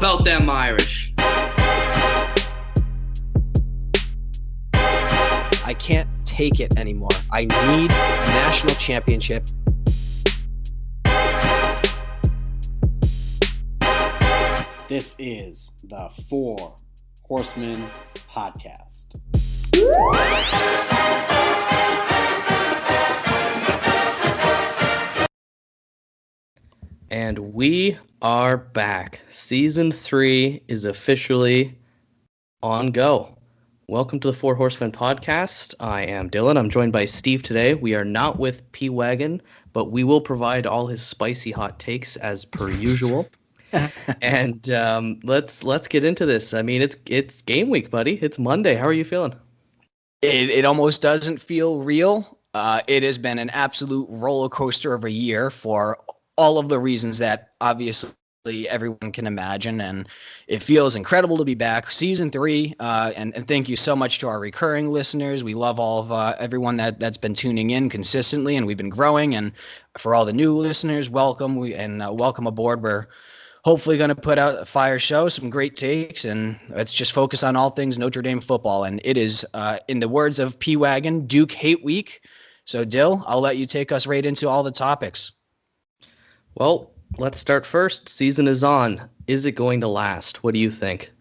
about them Irish? I can't take it anymore. I need a national championship. This is the Four Horsemen podcast. And we are back. Season 3 is officially on go. Welcome to the Four Horsemen podcast. I am Dylan. I'm joined by Steve today. We are not with P-Wagon, but we will provide all his spicy hot takes as per usual. And let's get into this. I mean, it's game week, buddy. It's Monday. How are you feeling? It almost doesn't feel real. It has been an absolute roller coaster of a year for all of the reasons that obviously everyone can imagine, and it feels incredible to be back. Season 3, and thank you so much to our recurring listeners. We love all of everyone that's been tuning in consistently, and we've been growing. And for all the new listeners, welcome. Welcome aboard. We're hopefully going to put out a fire show, some great takes, and let's just focus on all things Notre Dame football. And it is, in the words of P-Wagon, Duke Hate Week. So, Dill, I'll let you take us right into all the topics. Well, let's start first. Season is on. Is it going to last? What do you think?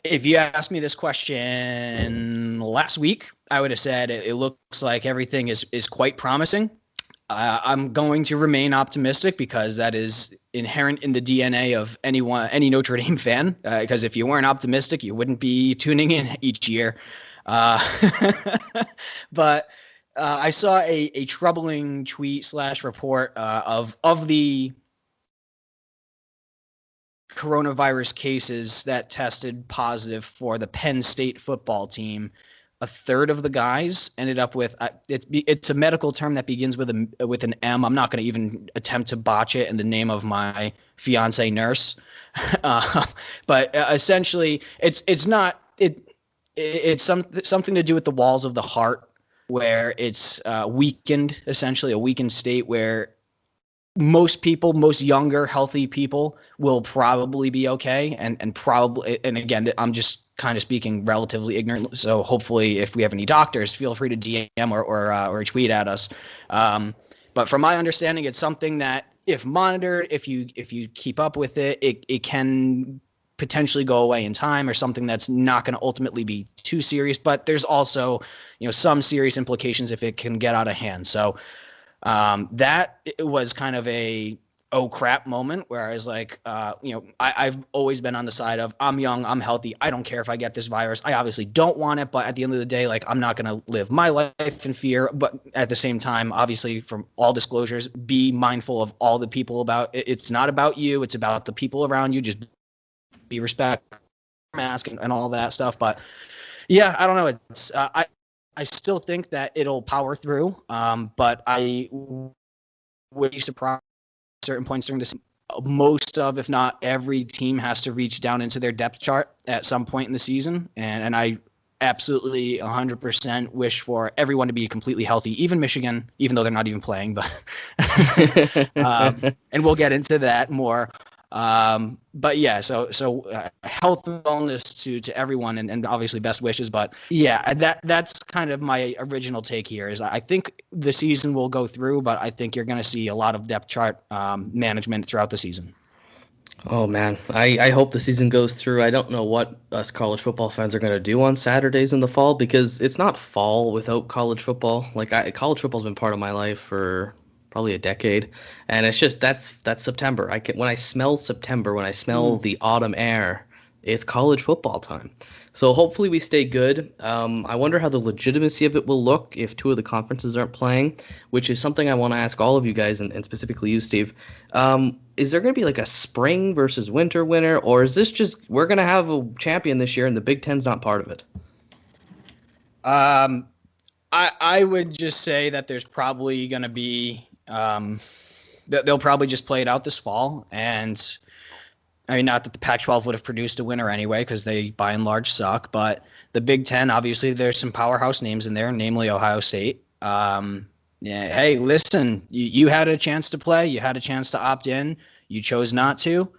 If you asked me this question last week, I would have said it looks like everything is quite promising. I'm going to remain optimistic because that is inherent in the DNA of any Notre Dame fan. Because if you weren't optimistic, you wouldn't be tuning in each year. But I saw a troubling tweet / report of the coronavirus cases that tested positive for the Penn State football team. A third of the guys ended up with it's a medical term that begins with an M. I'm not going to even attempt to botch it in the name of my fiance nurse, but essentially it's something to do with the walls of the heart, where it's weakened, essentially a weakened state where most younger, healthy people will probably be okay. And again, I'm just kind of speaking relatively ignorant. So hopefully if we have any doctors, feel free to DM or tweet at us. But from my understanding, it's something that if monitored, if you keep up with it, it can potentially go away in time, or something that's not going to ultimately be too serious. But there's also, some serious implications if it can get out of hand. So that was kind of a oh crap moment where I was like, I've always been on the side of I'm young, I'm healthy, I don't care if I get this virus. I obviously don't want it, but at the end of the day, like, I'm not going to live my life in fear. But at the same time, obviously, from all disclosures, be mindful of all the people about it. It's not about you, it's about the people around you. Just be respectful, mask and all that stuff. But yeah, I don't know. It's I still think that it'll power through. But I would be surprised at certain points during this. Most of, if not every team, has to reach down into their depth chart at some point in the season. And I absolutely 100% wish for everyone to be completely healthy, even Michigan, even though they're not even playing. But and we'll get into that more. But yeah, so health and wellness to everyone, and obviously best wishes. But yeah, that's kind of my original take here. Is I think the season will go through, but I think you're going to see a lot of depth chart management throughout the season. Oh man, I hope the season goes through. I don't know what us college football fans are going to do on Saturdays in the fall, because it's not fall without college football. Like, college football's been part of my life for probably a decade, and it's just that's September. When I smell September, when I smell the autumn air, it's college football time. So hopefully we stay good. I wonder how the legitimacy of it will look if two of the conferences aren't playing, which is something I want to ask all of you guys, and specifically you, Steve. Is there going to be like a spring versus winter winner, or is this just we're going to have a champion this year and the Big Ten's not part of it? I would just say that there's probably going to be they'll probably just play it out this fall. And I mean, not that the Pac-12 would have produced a winner anyway, because they by and large suck, but the Big Ten, obviously there's some powerhouse names in there, namely Ohio State. Yeah. Hey, listen, you had a chance to play. You had a chance to opt in. You chose not to.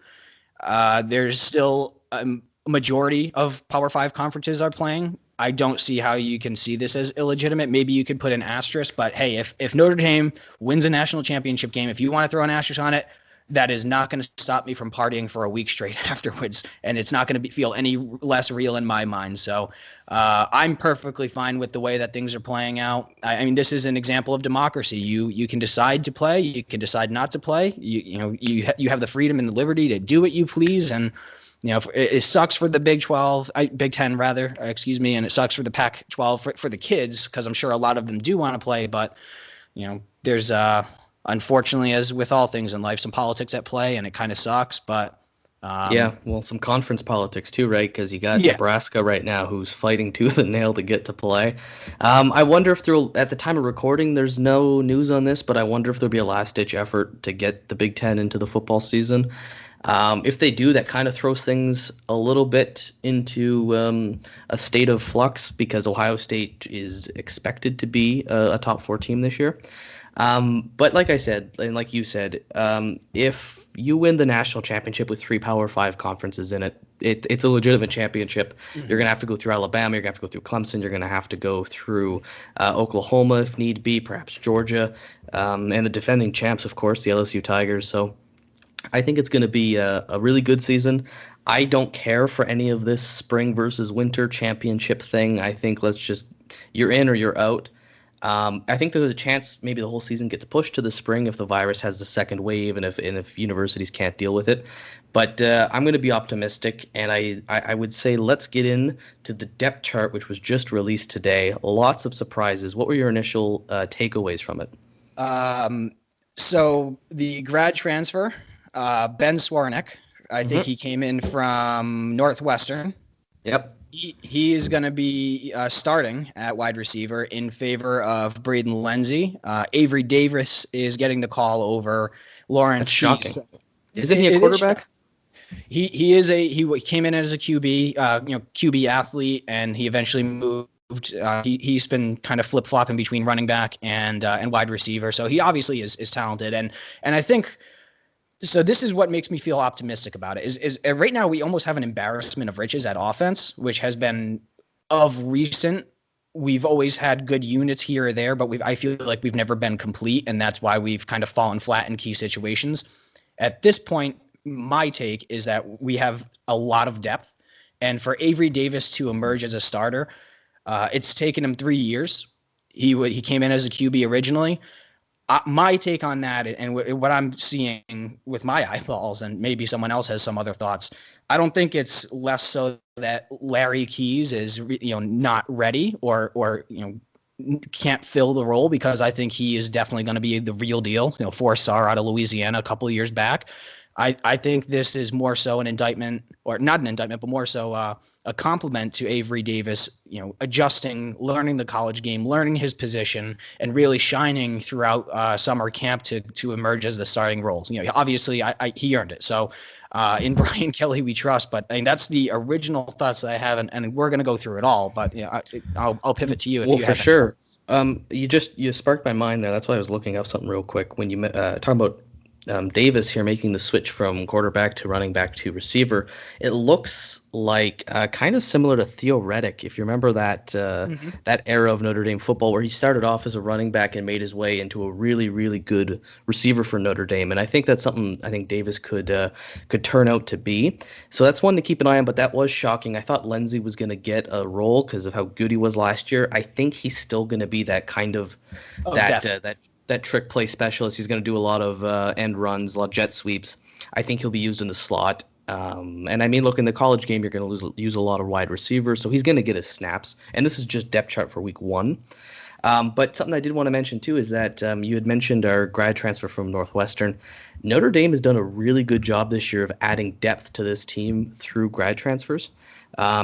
There's still a majority of Power Five conferences are playing. I don't see how you can see this as illegitimate. Maybe you could put an asterisk, but hey, if Notre Dame wins a national championship game, if you want to throw an asterisk on it, that is not going to stop me from partying for a week straight afterwards, and it's not going to feel any less real in my mind. So I'm perfectly fine with the way that things are playing out. I mean, this is an example of democracy. You can decide to play, you can decide not to play. You have the freedom and the liberty to do what you please, and it sucks for the Big Ten rather, excuse me, and it sucks for the Pac-12 for the kids because I'm sure a lot of them do want to play, but there's unfortunately, as with all things in life, some politics at play, and it kind of sucks. But some conference politics too, right? Because you got Nebraska right now, who's fighting tooth and nail to get to play. I wonder if at the time of recording, there's no news on this, but I wonder if there'll be a last-ditch effort to get the Big Ten into the football season. If they do, that kind of throws things a little bit into a state of flux because Ohio State is expected to be a top 4 team this year. But like I said, and like you said, if you win the national championship with 3 Power 5 conferences in it, it's a legitimate championship. Mm-hmm. You're going to have to go through Alabama. You're going to have to go through Clemson. You're going to have to go through Oklahoma if need be, perhaps Georgia, and the defending champs, of course, the LSU Tigers. So I think it's going to be a really good season. I don't care for any of this spring versus winter championship thing. I think you're in or you're out. I think there's a chance maybe the whole season gets pushed to the spring if the virus has the second wave and if universities can't deal with it. But I'm going to be optimistic, and I would say let's get in to the depth chart, which was just released today. Lots of surprises. What were your initial takeaways from it? So the grad transfer, Ben Swarnick, I think he came in from Northwestern. Yep. He is going to be starting at wide receiver in favor of Braden Lenzy. Avery Davis is getting the call over Lawrence. That's shocking. Isn't he a quarterback? He came in as a QB, QB athlete, and he eventually moved. He's been kind of flip flopping between running back and wide receiver. So he obviously is talented, and I think. So this is what makes me feel optimistic about it is right now we almost have an embarrassment of riches at offense, which has been of recent. We've always had good units here or there, but I feel like we've never been complete. And that's why we've kind of fallen flat in key situations. At this point, my take is that we have a lot of depth, and for Avery Davis to emerge as a starter, it's taken him 3 years. He came in as a QB originally. My take on that and what I'm seeing with my eyeballs, and maybe someone else has some other thoughts, I don't think it's less so that Larry Keys is not ready or can't fill the role, because I think he is definitely going to be the real deal. 4-star out of Louisiana a couple of years back. I think this is more so an indictment, or not an indictment, but more so a compliment to Avery Davis, adjusting, learning the college game, learning his position, and really shining throughout summer camp to emerge as the starting role. Obviously, he earned it. So in Brian Kelly, we trust. But I mean, that's the original thoughts that I have, and we're going to go through it all. But I'll pivot to you if you have. Well, for sure. You sparked my mind there. That's why I was looking up something real quick when you talk about. Davis here making the switch from quarterback to running back to receiver. It looks like kind of similar to Theo Reddick, if you remember that that era of Notre Dame football where he started off as a running back and made his way into a really, really good receiver for Notre Dame. And I think that's something I think Davis could turn out to be. So that's one to keep an eye on, but that was shocking. I thought Lenzy was going to get a role because of how good he was last year. I think he's still going to be that kind of that trick play specialist. He's going to do a lot of end runs, a lot of jet sweeps. I think he'll be used in the slot. And I mean, look, in the college game, you're going to use a lot of wide receivers, so he's going to get his snaps. And this is just depth chart for week 1. But something I did want to mention, too, is that you had mentioned our grad transfer from Northwestern. Notre Dame has done a really good job this year of adding depth to this team through grad transfers.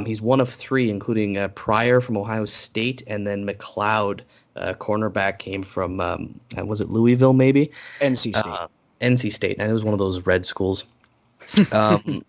He's one of 3, including Pryor from Ohio State, and then McLeod, cornerback, came from, was it Louisville maybe? NC State. NC State, and it was one of those red schools.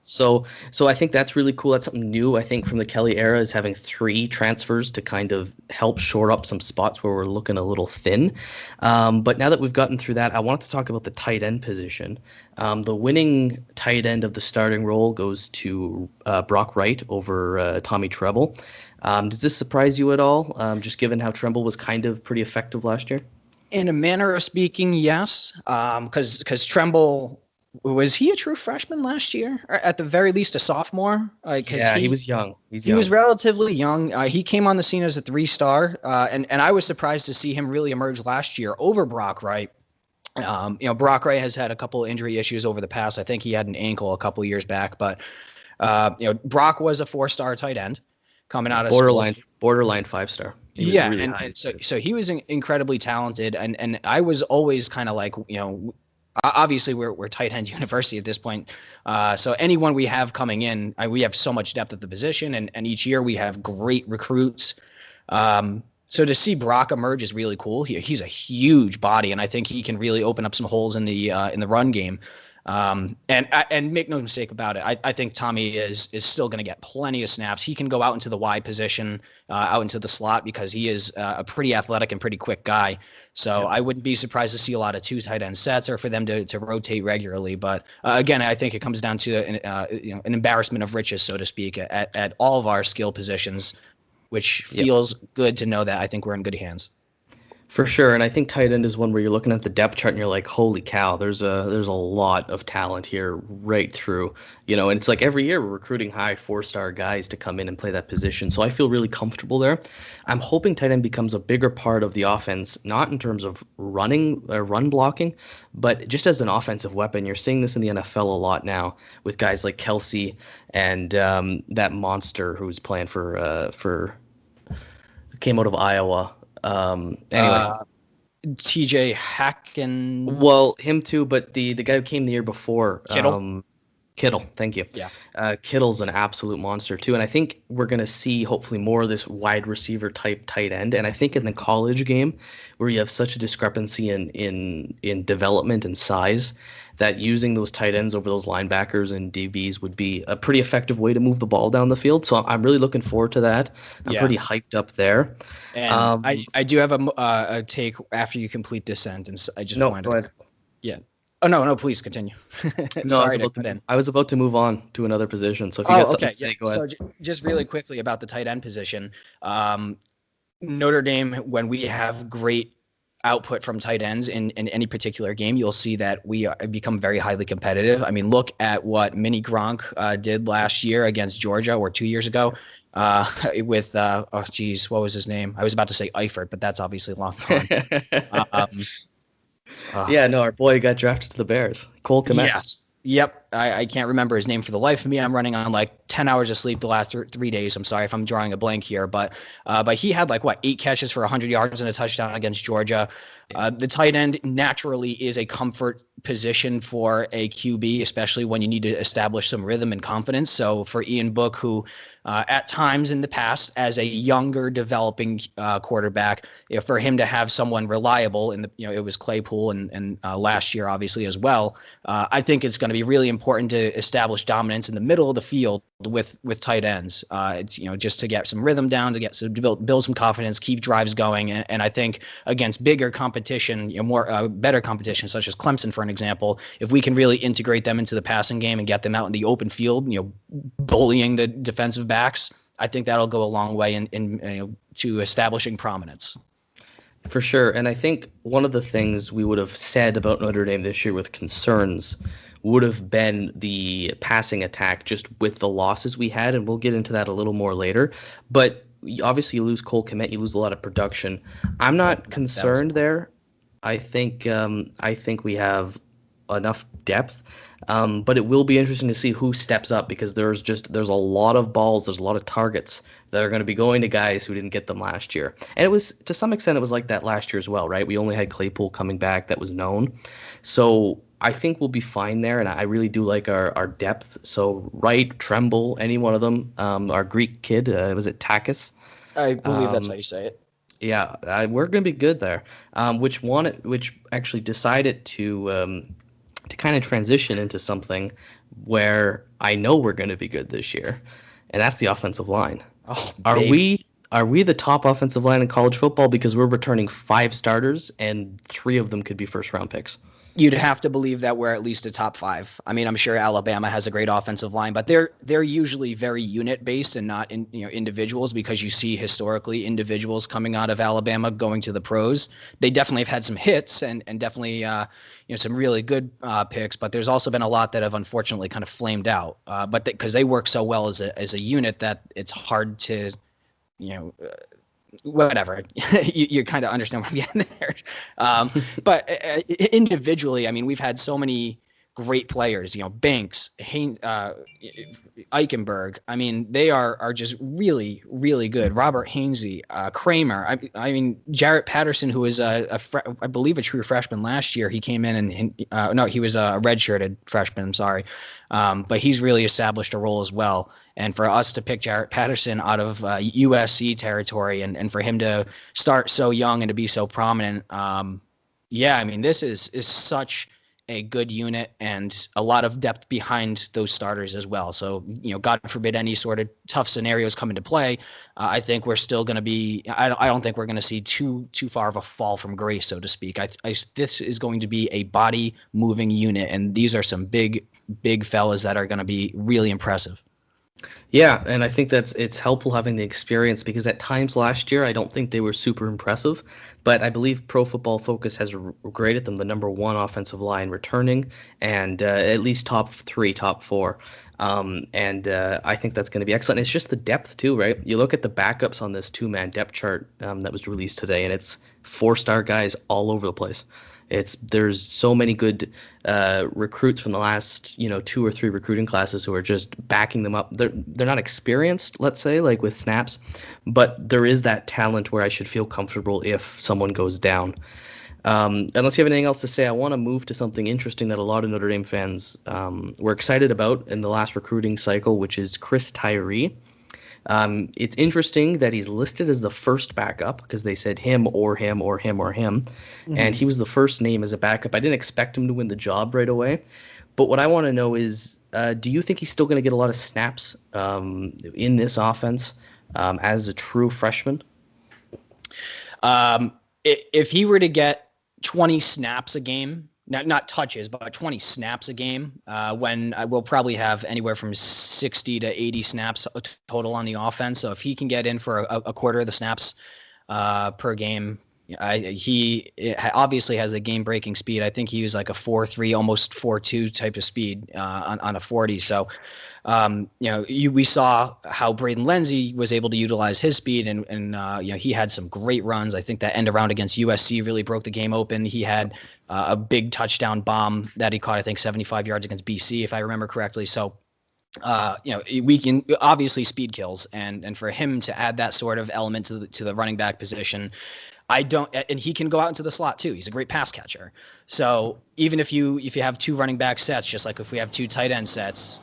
So I think that's really cool. That's something new, I think, from the Kelly era, is having 3 transfers to kind of help shore up some spots where we're looking a little thin. But now that we've gotten through that, I wanted to talk about the tight end position. The winning tight end of the starting role goes to Brock Wright over Tommy Treble. Does this surprise you at all, just given how Tremble was kind of pretty effective last year? In a manner of speaking, yes. Because Tremble, was he a true freshman last year, or at the very least a sophomore? Yeah, he was young. He was relatively young. He came on the scene as a 3-star, and I was surprised to see him really emerge last year over Brock Wright. Brock Wright has had a couple of injury issues over the past. I think he had an ankle a couple of years back, but Brock was a 4-star tight end coming out of borderline 5-star. Yeah, really and so he was incredibly talented, and I was always kind of like, obviously we're tight end university at this point, so anyone we have coming in, we have so much depth at the position, and each year we have great recruits. So to see Brock emerge is really cool. He's a huge body, and I think he can really open up some holes in the run game. And make no mistake about it, I think Tommy is still going to get plenty of snaps. He can go out into the wide position, out into the slot, because he is a pretty athletic and pretty quick guy. So I wouldn't be surprised to see a lot of 2 tight end sets, or for them to rotate regularly. But again, I think it comes down to an embarrassment of riches, so to speak, at all of our skill positions, which feels good to know that I think we're in good hands. For sure, and I think tight end is one where you're looking at the depth chart and you're like, holy cow, there's a lot of talent here right through, and it's like every year we're recruiting high 4-star guys to come in and play that position. So I feel really comfortable there. I'm hoping tight end becomes a bigger part of the offense, not in terms of run blocking, but just as an offensive weapon. You're seeing this in the NFL a lot now with guys like Kelsey and that monster who's playing for came out of Iowa. Anyway, TJ Hacken. Well, him too, but the guy who came the year before, Kittle. Thank you. Yeah. Kittle's an absolute monster too, and I think we're gonna see hopefully more of this wide receiver type tight end. And I think in the college game, where you have such a discrepancy in development and size, that using those tight ends over those linebackers and DBs would be a pretty effective way to move the ball down the field. So I'm really looking forward to that. I'm pretty hyped up there. And I do have a take after you complete this sentence. I just wanted to. Go ahead. Yeah. Oh, no, please continue. Sorry, I was about to move on to another position. So if you got something to say, go ahead. So just really quickly about the tight end position. Notre Dame, when we have great output from tight ends in any particular game, you'll see that we become very highly competitive. I mean, look at what Mini Gronk did last year against Georgia, or 2 years ago, with what was his name? I was about to say Eifert, but that's obviously long gone. Our boy got drafted to the Bears. Cole Kmet. Yes. Yep. I can't remember his name for the life of me. I'm running on like 10 hours of sleep the last 3 days. I'm sorry if I'm drawing a blank here, but he had 8 catches for 100 yards and a touchdown against Georgia. The tight end naturally is a comfort position for a QB, especially when you need to establish some rhythm and confidence. So for Ian Book, who at times in the past, as a younger developing quarterback, for him to have someone reliable it was Claypool and last year obviously as well. I think it's going to be really important to establish dominance in the middle of the field with tight ends. It's just to get some rhythm down, to build some confidence, keep drives going, and I think against bigger competition, better competition such as Clemson, for an example, if we can really integrate them into the passing game and get them out in the open field, bullying the defensive backs, I think that'll go a long way in to establishing prominence. For sure. And I think one of the things we would have said about Notre Dame this year with concerns would have been the passing attack, just with the losses we had, and we'll get into that a little more later. But obviously you lose Cole Kmet, you lose a lot of production. I'm not concerned there. I think we have enough depth, but it will be interesting to see who steps up, because there's a lot of balls, there's a lot of targets that are going to be going to guys who didn't get them last year. And it was, to some extent, it was like that last year as well, right? We only had Claypool coming back, that was known. So I think we'll be fine there, and I really do like our depth. So Wright, Tremble, any one of them, our Greek kid, was it Takis? I believe that's how you say it. Yeah, we're going to be good there. Which actually decided to kind of transition into something where I know we're going to be good this year, and that's the offensive line. Oh, Are baby. we the top offensive line in college football because we're returning 5 starters and 3 of them could be first round picks? You'd have to believe that we're at least a top 5. I mean, I'm sure Alabama has a great offensive line, but they're usually very unit based and not individuals, because you see historically individuals coming out of Alabama going to the pros. They definitely have had some hits and definitely some really good picks, but there's also been a lot that have unfortunately kind of flamed out. But because they work so well as a unit that it's hard to whatever you kind of understand what I'm getting there. But individually, I mean, we've had so many great players, Banks, Eichenberg. I mean, they are just really, really good. Robert Hainsey, Kramer. I mean, Jarrett Patterson, who was I believe a true freshman last year. He came in and no, he was a redshirted freshman. I'm sorry. But he's really established a role as well. And for us to pick Jarrett Patterson out of USC territory and for him to start so young and to be so prominent, yeah, I mean, this is such a good unit and a lot of depth behind those starters as well. So, God forbid any sort of tough scenarios come into play. I think we're still going to be, I don't think we're going to see too far of a fall from grace, so to speak. This is going to be a body moving unit. And these are some big fellas that are going to be really impressive. Yeah, and I think it's helpful having the experience because at times last year I don't think they were super impressive, but I believe Pro Football Focus has graded them the number 1 offensive line returning and at least top 3, top 4. And I think that's going to be excellent. It's just the depth too, right? You look at the backups on this 2-man depth chart that was released today, and it's 4-star guys all over the place. There's so many good recruits from the last 2 or 3 recruiting classes who are just backing them up. They're not experienced, let's say, like with snaps, but there is that talent where I should feel comfortable if someone goes down. Unless you have anything else to say, I want to move to something interesting that a lot of Notre Dame fans were excited about in the last recruiting cycle, which is Chris Tyree. It's interesting that he's listed as the first backup because they said him or him or him or him. Mm-hmm. And he was the first name as a backup. I didn't expect him to win the job right away. But what I want to know is, do you think he's still going to get a lot of snaps in this offense as a true freshman? If he were to get 20 snaps a game, not touches, but 20 snaps a game, when we'll probably have anywhere from 60 to 80 snaps total on the offense. So if he can get in for a quarter of the snaps per game, he obviously has a game-breaking speed. I think he was like a 4.3, almost 4.2 type of speed on a 40. So, we saw how Braden Lenzy was able to utilize his speed, and he had some great runs. I think that end around against USC really broke the game open. He had a big touchdown bomb that he caught, I think 75 yards against BC, if I remember correctly. So, we can obviously speed kills, and for him to add that sort of element to the running back position, and he can go out into the slot too. He's a great pass catcher. So even if you have 2 running back sets, just like if we have 2 tight end sets,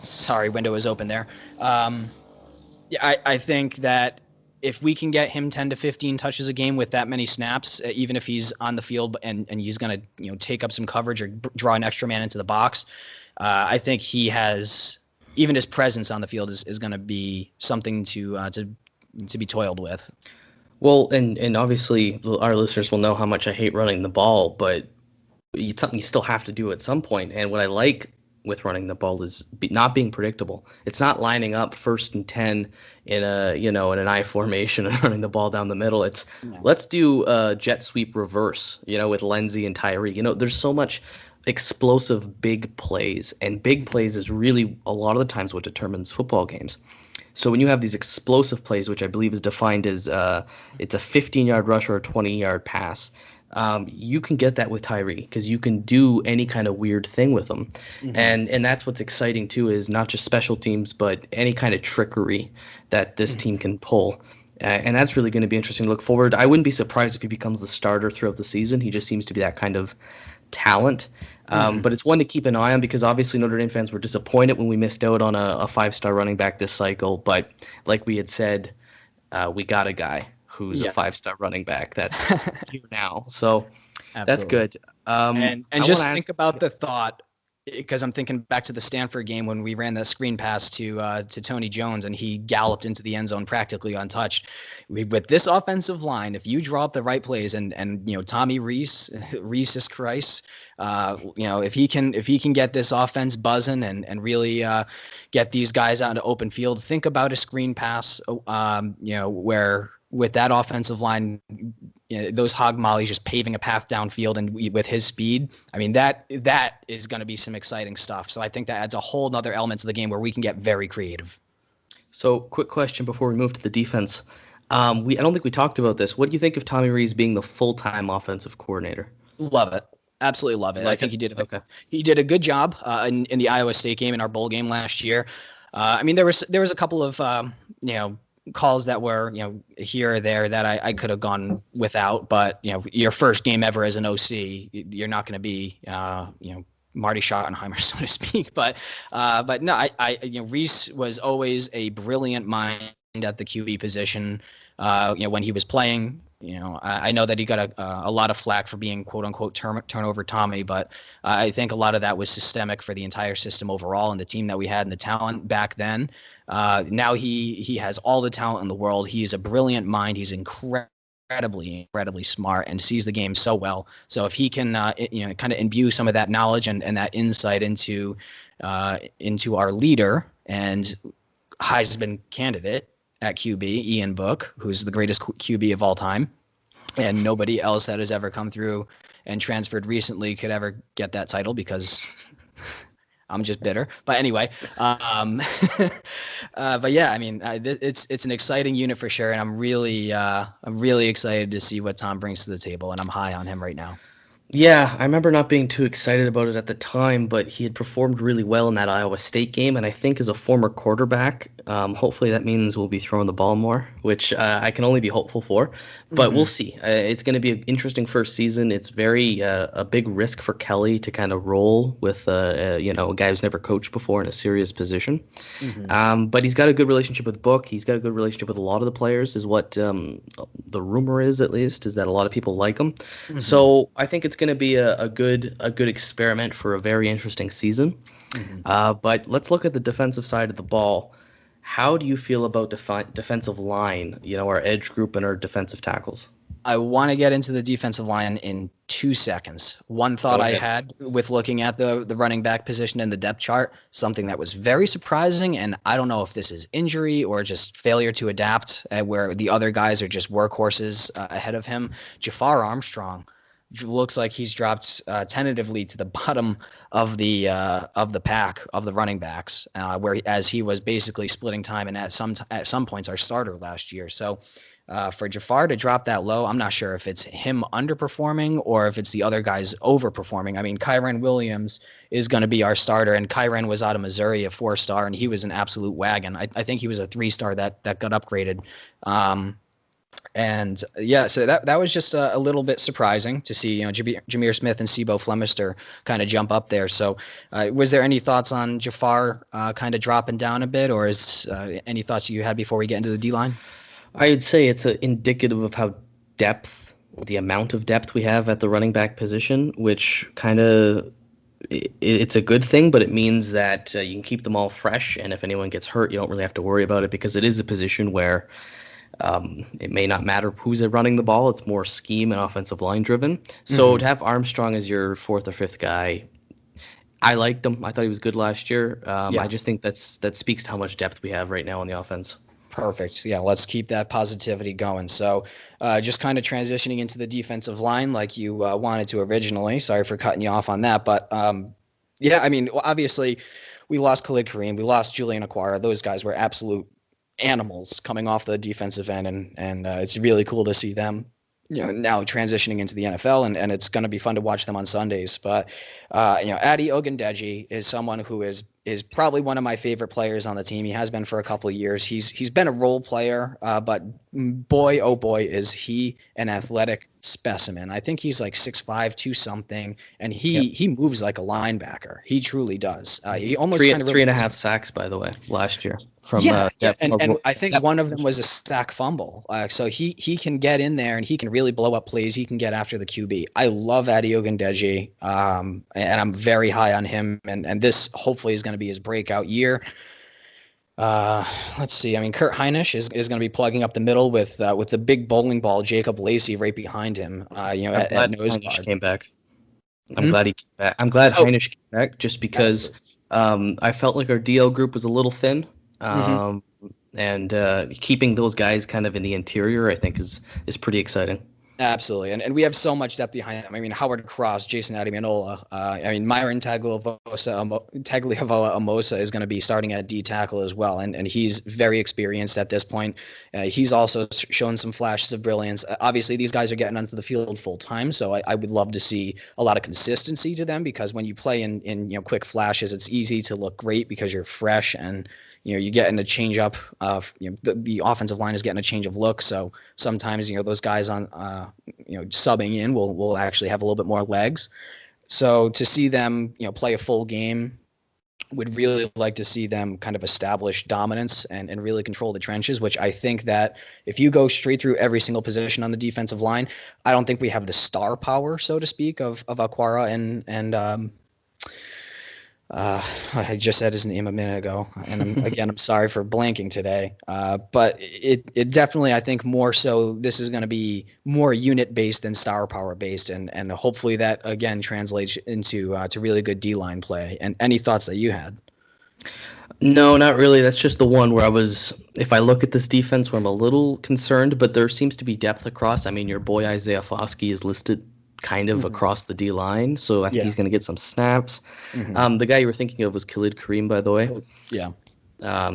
sorry, window is open there. I think that if we can get him 10 to 15 touches a game with that many snaps, even if he's on the field and he's going to take up some coverage or draw an extra man into the box, I think he has, even his presence on the field is going to be something to be toiled with. Well, and obviously our listeners will know how much I hate running the ball, but it's something you still have to do at some point. And what I like with running the ball is not being predictable. It's not lining up 1st and 10 in an I formation and running the ball down the middle. Let's do a jet sweep reverse, with Lenzy and Tyree. There's so much explosive big plays, and big plays is really a lot of the times what determines football games. So when you have these explosive plays, which I believe is defined as it's a 15-yard rush or a 20-yard pass, you can get that with Tyree because you can do any kind of weird thing with them. Mm-hmm. And that's what's exciting too, is not just special teams, but any kind of trickery that this team can pull. And that's really going to be interesting to look forward. I wouldn't be surprised if he becomes the starter throughout the season. He just seems to be that kind of talent. But it's one to keep an eye on because obviously Notre Dame fans were disappointed when we missed out on a 5-star running back this cycle. But like we had said, we got a guy who's a 5-star running back that's here now. So Absolutely. That's good. And just think about the thought, because I'm thinking back to the Stanford game when we ran the screen pass to Tony Jones and he galloped into the end zone practically untouched. With this offensive line, if you draw up the right plays and Tommy Reese's Christ, if he can get this offense buzzing and really get these guys out into open field, think about a screen pass, where with that offensive line, those hog mollies just paving a path downfield, and with his speed, I mean, that is going to be some exciting stuff. So I think that adds a whole other element to the game where we can get very creative. So, quick question before we move to the defense. I don't think we talked about this. What do you think of Tommy Rees being the full-time offensive coordinator? Love it. Absolutely love it. Like I think it? He did a good job in the Iowa State game, in our bowl game last year. I mean, there was a couple of calls that were here or there that I could have gone without, but your first game ever as an OC, you're not going to be Marty Schottenheimer, so to speak. But no, Rees was always a brilliant mind at the QB position. When he was playing, I know that he got a lot of flack for being quote unquote turnover Tommy, but I think a lot of that was systemic for the entire system overall and the team that we had and the talent back then. Now he has all the talent in the world. He is a brilliant mind. He's incredibly smart and sees the game so well. So if he can, kind of imbue some of that knowledge and that insight into our leader and Heisman candidate at QB, Ian Book, who's the greatest QB of all time, and nobody else that has ever come through and transferred recently could ever get that title because I'm just bitter. But anyway, but yeah, I mean, it's an exciting unit for sure, and I'm really excited to see what Tom brings to the table, and I'm high on him right now. Yeah, I remember not being too excited about it at the time, but he had performed really well in that Iowa State game, and I think as a former quarterback, hopefully that means we'll be throwing the ball more, which I can only be hopeful for. But we'll see. It's going to be an interesting first season. It's very a big risk for Kelly to kind of roll with a guy who's never coached before in a serious position. But he's got a good relationship with Book. He's got a good relationship with a lot of the players, is what the rumor is, at least, is that a lot of people like him. So I think it's going to be a good experiment for a very interesting season. But let's look at the defensive side of the ball. How do you feel about defensive line, our edge group and our defensive tackles? I want to get into the defensive line in 2 seconds. One thought I had with looking at the running back position in the depth chart, something that was very surprising, and I don't know if this is injury or just failure to adapt, where the other guys are just workhorses ahead of him. Jafar Armstrong looks like he's dropped tentatively to the bottom of the pack of the running backs, as he was basically splitting time and at some points our starter last year. So for Jafar to drop that low, I'm not sure if it's him underperforming or if it's the other guys overperforming. I mean, Kyren Williams is going to be our starter, and Kyren was out of Missouri, a 4-star, and he was an absolute wagon. I think he was a 3-star that got upgraded. And yeah, so that was just a little bit surprising to see, Jameer Smith and Sebo Flemister kind of jump up there. So was there any thoughts on Jafar kind of dropping down a bit, or is any thoughts you had before we get into the D-line? I would say it's indicative of how the amount of depth we have at the running back position, which kind of it's a good thing, but it means that you can keep them all fresh. And if anyone gets hurt, you don't really have to worry about it, because it is a position where it may not matter who's running the ball. It's more scheme and offensive line driven. So to have Armstrong as your 4th or 5th guy, I liked him. I thought he was good last year. I just think that speaks to how much depth we have right now on the offense. Perfect. Yeah, let's keep that positivity going. So just kind of transitioning into the defensive line like you wanted to originally. Sorry for cutting you off on that. But yeah, I mean, obviously we lost Khalid Kareem. We lost Julian Aquara. Those guys were absolute animals coming off the defensive end, and it's really cool to see them now transitioning into the NFL, and it's going to be fun to watch them on Sundays. But Adi Ogundeji is someone who is is probably one of my favorite players on the team. He has been for a couple of years. He's been a role player, but boy, oh boy, is he an athletic specimen. I think he's like 6'5", 2 something, and he moves like a linebacker. He truly does. He almost three and a half sacks, by the way, last year. And I think one of them was a sack fumble. So he can get in there and he can really blow up plays. He can get after the QB. I love Adi Ogundeji, and I'm very high on him. And this hopefully is going to be his breakout year. Let's see. I mean, Kurt Heinisch is going to be plugging up the middle with the big bowling ball Jacob Lacey right behind him. At nose guard. Came back. I'm glad he came back. I'm glad Heinisch came back just because I felt like our DL group was a little thin. And keeping those guys kind of in the interior, I think, is pretty exciting. Absolutely, and we have so much depth behind them. I mean, Howard Cross, Jason Ademianola. Myron Tagliavoa-Amosa is going to be starting at D tackle as well, and he's very experienced at this point. He's also shown some flashes of brilliance. Obviously, these guys are getting onto the field full time, so I would love to see a lot of consistency to them, because when you play in quick flashes, it's easy to look great because you're fresh and you're getting a change up of the offensive line is getting a change of look. So sometimes those guys on subbing in will actually have a little bit more legs. So to see them play a full game, would really like to see them kind of establish dominance and really control the trenches, which I think that if you go straight through every single position on the defensive line, I don't think we have the star power, so to speak, of Aquara and I just said his name a minute ago, and I'm sorry for blanking today. But it definitely, I think, more so this is going to be more unit based than star power based, and hopefully that again translates into to really good D-line play. And any thoughts that you had? No, not really. That's just the one where if I look at this defense, where I'm a little concerned, but there seems to be depth across. I mean, your boy Isaiah Foskey is listed kind of across the D line, so I think he's going to get some snaps. The guy you were thinking of was Khalid Kareem, by the way. Yeah.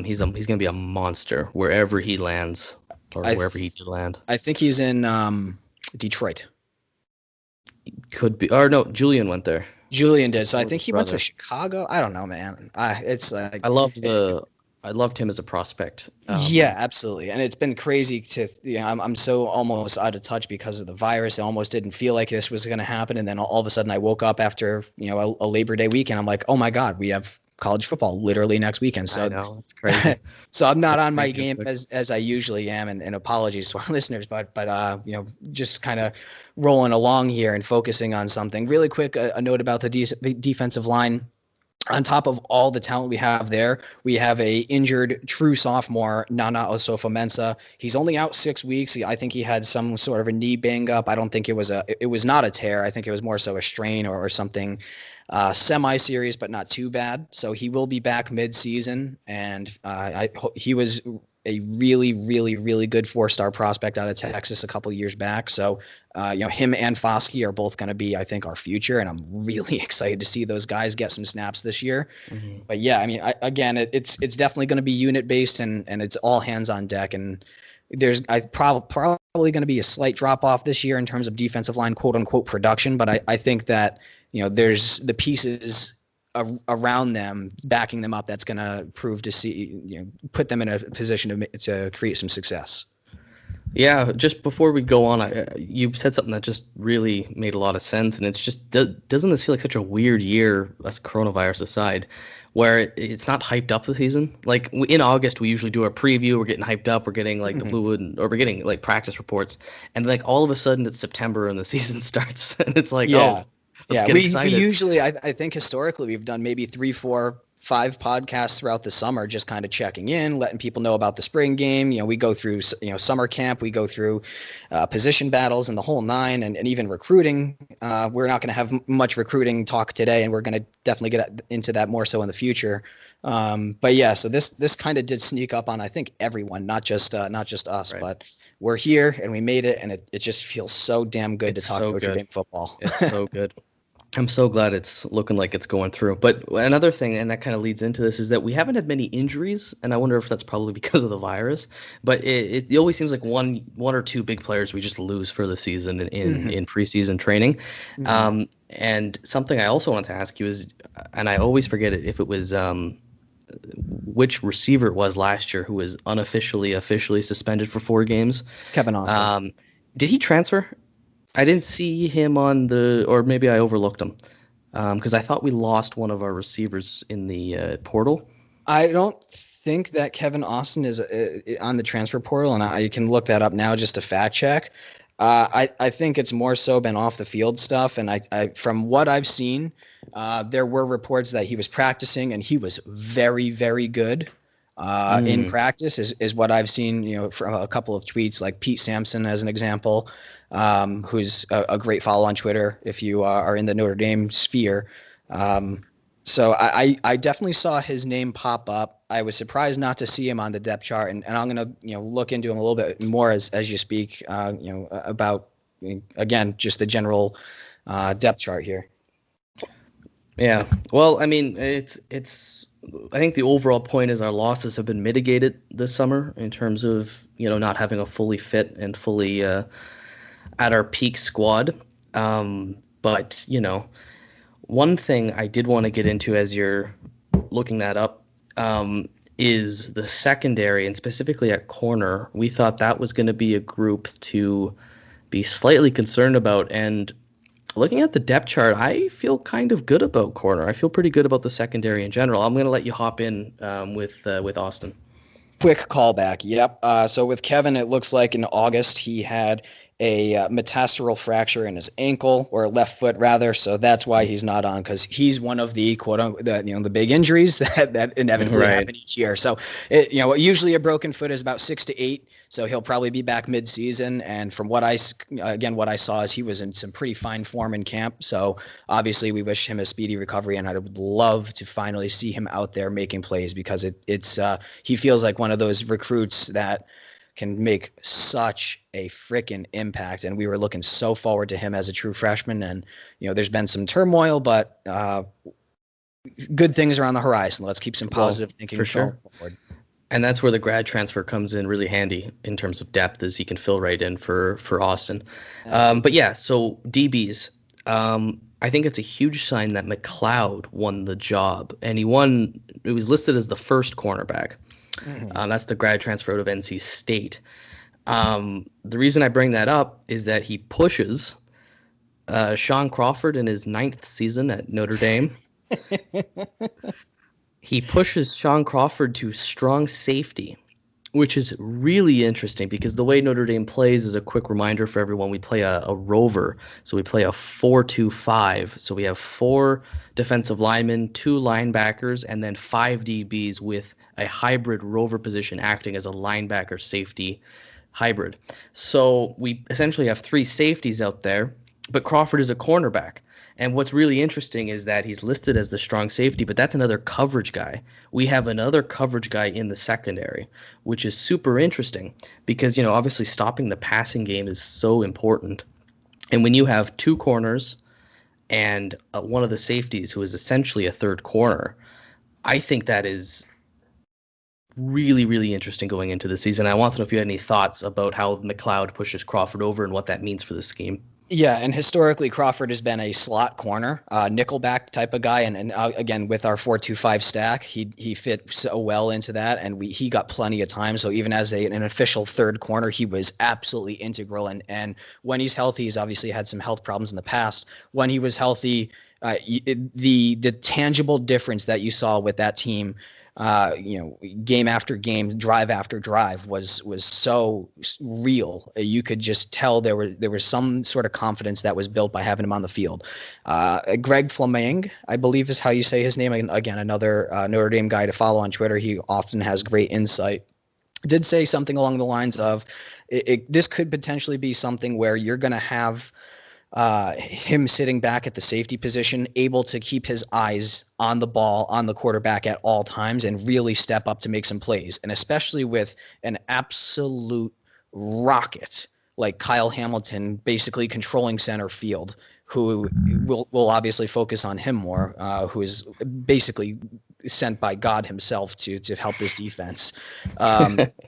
He's going to be a monster wherever he lands, or wherever he did land. I think he's in Detroit. Could be, or no, Julian went there. Julian did, so I think he went to Chicago. I don't know, man. It's like I loved him as a prospect. Yeah, absolutely. And it's been crazy to, I'm so almost out of touch because of the virus. I almost didn't feel like this was going to happen. And then all of a sudden I woke up after, a Labor Day weekend. I'm like, oh my God, we have college football literally next weekend. So I know, it's crazy. So I'm not on my game as I usually am. And apologies to our listeners, but just kind of rolling along here and focusing on something really quick. A note about the defensive line. On top of all the talent we have there, we have a injured true sophomore, Nana Osofa-Mensah. He's only out 6 weeks. I think he had some sort of a knee bang up. I don't think it was not a tear. I think it was more so a strain or something semi-serious, but not too bad. So he will be back mid-season, and he was a really, really, really good 4-star prospect out of Texas a couple of years back. So, him and Foskey are both going to be, I think, our future, and I'm really excited to see those guys get some snaps this year. But yeah, I mean, it's definitely going to be unit based, and it's all hands on deck. And there's probably going to be a slight drop off this year in terms of defensive line, quote unquote, production. But I think that there's the pieces around them, backing them up, that's going to prove to see, put them in a position to create some success. Yeah, just before we go on, you said something that just really made a lot of sense, and it's just, doesn't this feel like such a weird year, as coronavirus aside, where it's not hyped up the season? Like in August, we usually do our preview, we're getting hyped up, we're getting like the fluid, or we're getting like practice reports, and like all of a sudden it's September and the season starts, and it's like, we usually, I think historically we've done maybe 3, 4, 5 podcasts throughout the summer, just kind of checking in, letting people know about the spring game. We go through, summer camp, we go through position battles and the whole nine, and even recruiting. We're not going to have much recruiting talk today, and we're going to definitely get into that more so in the future. But yeah, so this kind of did sneak up on, I think, everyone, not just us, right. But we're here and we made it, and it just feels so damn good to talk Notre Dame football. It's so good. I'm so glad it's looking like it's going through. But another thing, and that kind of leads into this, is that we haven't had many injuries, and I wonder if that's probably because of the virus. But it always seems like one or two big players we just lose for the season in preseason training. And something I also want to ask you is, and I always forget it, if it was which receiver it was last year who was officially suspended for 4 games. Kevin Austin. Did he transfer? I didn't see him on or maybe I overlooked him, because I thought we lost one of our receivers in the portal. I don't think that Kevin Austin is on the transfer portal, and I can look that up now just to fact check. I think it's more so been off the field stuff, and I from what I've seen, there were reports that he was practicing and he was very, very good in practice is what I've seen, from a couple of tweets, like Pete Sampson as an example, who's a great follow on Twitter if you are in the Notre Dame sphere. So I definitely saw his name pop up. I was surprised not to see him on the depth chart, and I'm going to look into him a little bit more as you speak, about, again, just the general depth chart here. Yeah, well, I mean, it's. I think the overall point is our losses have been mitigated this summer in terms of not having a fully fit and fully at our peak squad. But one thing I did want to get into as you're looking that up is the secondary, and specifically at corner. We thought that was going to be a group to be slightly concerned about. And looking at the depth chart, I feel kind of good about corner. I feel pretty good about the secondary in general. I'm going to let you hop in with Austin. Quick callback. Yep. So with Kevin, it looks like in August he had a metatarsal fracture in his ankle, or left foot rather. So that's why he's not on, because he's one of the the big injuries that inevitably happen each year. So usually a broken foot is about 6 to 8. So he'll probably be back mid-season. And from what I saw is he was in some pretty fine form in camp. So obviously we wish him a speedy recovery, and I would love to finally see him out there making plays, because he feels like one of those recruits that can make such a freaking impact. And we were looking so forward to him as a true freshman. And, there's been some turmoil, but good things are on the horizon. Let's keep some positive thinking for sure. Forward. And that's where the grad transfer comes in really handy in terms of depth, as he can fill right in for Austin. But yeah, so DBs, I think it's a huge sign that McLeod won the job, and it was listed as the first cornerback. That's the grad transfer out of NC State. The reason I bring that up is that he pushes Sean Crawford in his 9th season at Notre Dame. He pushes Sean Crawford to strong safety, which is really interesting, because the way Notre Dame plays, is a quick reminder for everyone, we play a rover. So we play a 4-2-5. So we have 4 defensive linemen, 2 linebackers, and then 5 DBs with a hybrid rover position acting as a linebacker safety hybrid. So we essentially have 3 safeties out there, but Crawford is a cornerback. And what's really interesting is that he's listed as the strong safety, but that's another coverage guy. We have another coverage guy in the secondary, which is super interesting because, obviously stopping the passing game is so important. And when you have 2 corners and one of the safeties who is essentially a third corner, I think that is really, really interesting going into the season. I want to know if you had any thoughts about how McLeod pushes Crawford over and what that means for the scheme. Yeah, and historically Crawford has been a slot corner, nickelback type of guy, and again with our 4-2-5 stack, he fit so well into that, and he got plenty of time. So even as an official third corner, he was absolutely integral. And when he's healthy, he's obviously had some health problems in the past. When he was healthy, the tangible difference that you saw with that team, game after game, drive after drive, was so real. You could just tell there was some sort of confidence that was built by having him on the field. Greg Flaming, I believe is how you say his name. Again, another Notre Dame guy to follow on Twitter. He often has great insight. Did say something along the lines of, this could potentially be something where you're going to have him sitting back at the safety position, able to keep his eyes on the ball, on the quarterback at all times, and really step up to make some plays. And especially with an absolute rocket like Kyle Hamilton basically controlling center field, who will obviously focus on him more, who is basically sent by God himself to help this defense.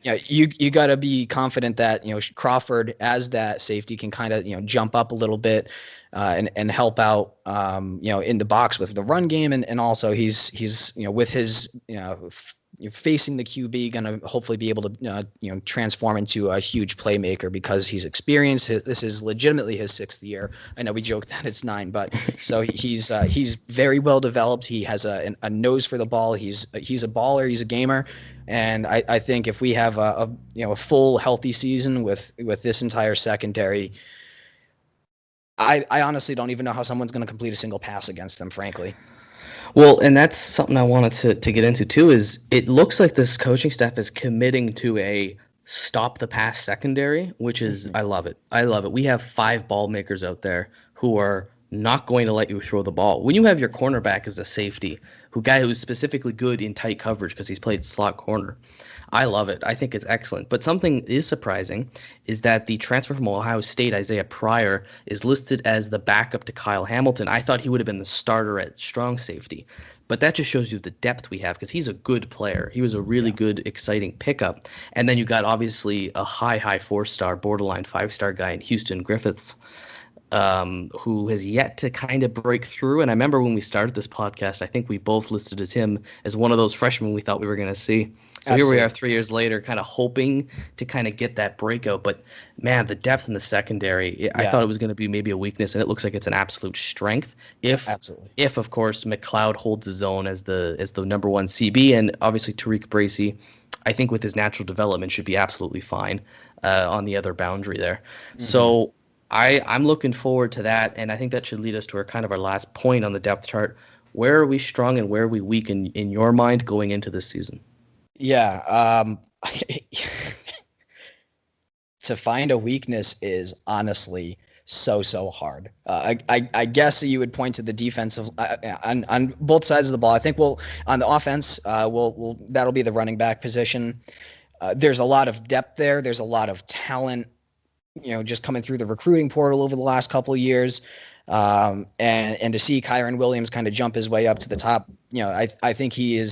You got to be confident that Crawford as that safety can kind of jump up a little bit and help out in the box with the run game, and also he's with his facing the QB, going to hopefully be able to transform into a huge playmaker because he's experienced. This is legitimately his 6th year. I know we joke that it's 9, but so he's very well developed. He has a nose for the ball. He's a baller. He's a gamer, and I think if we have a full healthy season with this entire secondary, I honestly don't even know how someone's going to complete a single pass against them, frankly. Well, and that's something I wanted to get into too, is it looks like this coaching staff is committing to a stop the pass secondary, which is, I love it. I love it. We have 5 ball makers out there who are not going to let you throw the ball. When you have your cornerback as a safety, guy who's specifically good in tight coverage because he's played slot corner, I love it. I think it's excellent. But something is surprising is that the transfer from Ohio State, Isaiah Pryor, is listed as the backup to Kyle Hamilton. I thought he would have been the starter at strong safety. But that just shows you the depth we have because he's a good player. He was a really good, exciting pickup. And then you got obviously a high 4-star, borderline 5-star guy in Houston Griffiths, who has yet to kind of break through. And I remember when we started this podcast, I think we both listed him as one of those freshmen we thought we were going to see. So Absolutely. Here we are 3 years later, kind of hoping to kind of get that breakout. But, man, the depth in the secondary, I thought it was going to be maybe a weakness, and it looks like it's an absolute strength. If, of course, McLeod holds his own as the number 1 CB, and obviously Tariq Bracy, I think with his natural development, should be absolutely fine on the other boundary there. Mm-hmm. So I'm looking forward to that, and I think that should lead us to our last point on the depth chart. Where are we strong and where are we weak in your mind going into this season? Yeah. To find a weakness is honestly so hard. I guess you would point to the defensive on both sides of the ball. I think on the offense, that'll be the running back position. There's a lot of depth there. There's a lot of talent, just coming through the recruiting portal over the last couple of years. And to see Kyron Williams kind of jump his way up to the top, I think he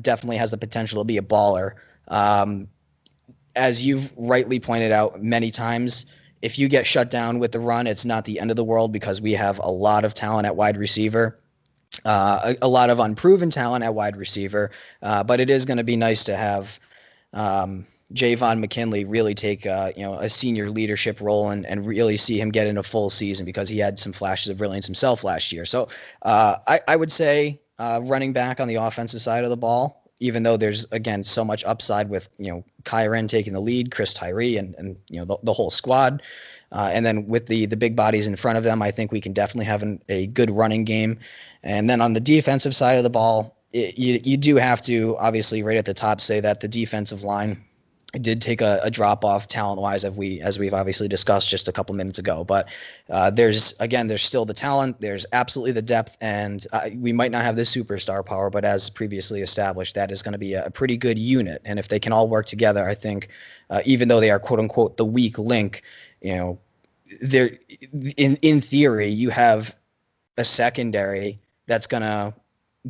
definitely has the potential to be a baller. As you've rightly pointed out many times, if you get shut down with the run, it's not the end of the world because we have a lot of talent at wide receiver, a lot of unproven talent at wide receiver. But it is going to be nice to have Javon McKinley really take a senior leadership role and really see him get in a full season because he had some flashes of brilliance himself last year. So I would say running back on the offensive side of the ball, even though there's, again, so much upside with, Kyron taking the lead, Chris Tyree, and the whole squad. And then with the big bodies in front of them, I think we can definitely have a good running game. And then on the defensive side of the ball, you do have to, obviously, right at the top, say that the defensive line did take a drop off talent wise, as we've obviously discussed just a couple minutes ago. But there's still the talent, there's absolutely the depth, and we might not have the superstar power, but as previously established, that is going to be a pretty good unit. And if they can all work together, I think even though they are quote unquote the weak link, they're in theory, you have a secondary that's going to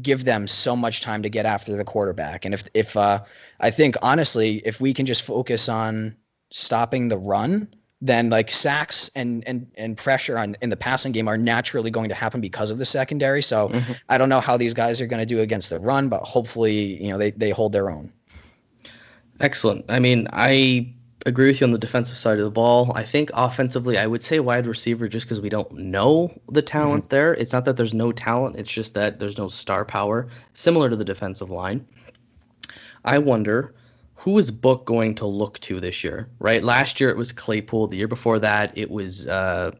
give them so much time to get after the quarterback. And if I think honestly, if we can just focus on stopping the run, then like sacks and pressure in the passing game are naturally going to happen because of the secondary. So I don't know how these guys are going to do against the run, but hopefully, they hold their own. Excellent. I mean, I agree with you on the defensive side of the ball. I think offensively, I would say wide receiver just because we don't know the talent there. It's not that there's no talent. It's just that there's no star power, similar to the defensive line. I wonder, who is Book going to look to this year, right? Last year it was Claypool. The year before that it was our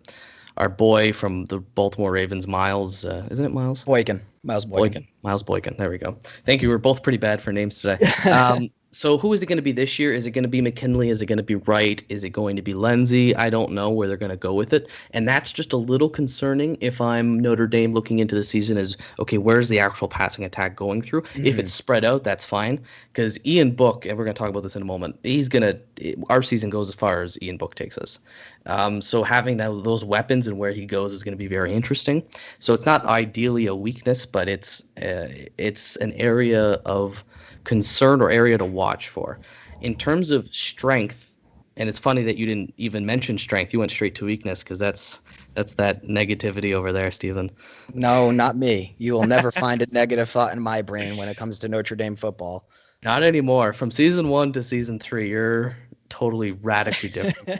boy from the Baltimore Ravens, Miles. Isn't it Miles? Boykin. Miles Boykin. Miles Boykin. There we go. Thank you. We're both pretty bad for names today. So who is it going to be this year? Is it going to be McKinley? Is it going to be Wright? Is it going to be Lindsay? I don't know where they're going to go with it. And that's just a little concerning if I'm Notre Dame looking into the season is, okay, where's the actual passing attack going through? If it's spread out, that's fine. Because Ian Book, and we're going to talk about this in a moment, our season goes as far as Ian Book takes us. So having those weapons and where he goes is going to be very interesting. So it's not ideally a weakness, but it's an area of concern or area to watch for. In terms of strength, and it's funny that you didn't even mention strength. You went straight to weakness because that's that negativity over there, Stephen. No, not me. You will never find a negative thought in my brain when it comes to Notre Dame football. Not anymore. From season 1 to season 3, you're totally radically different.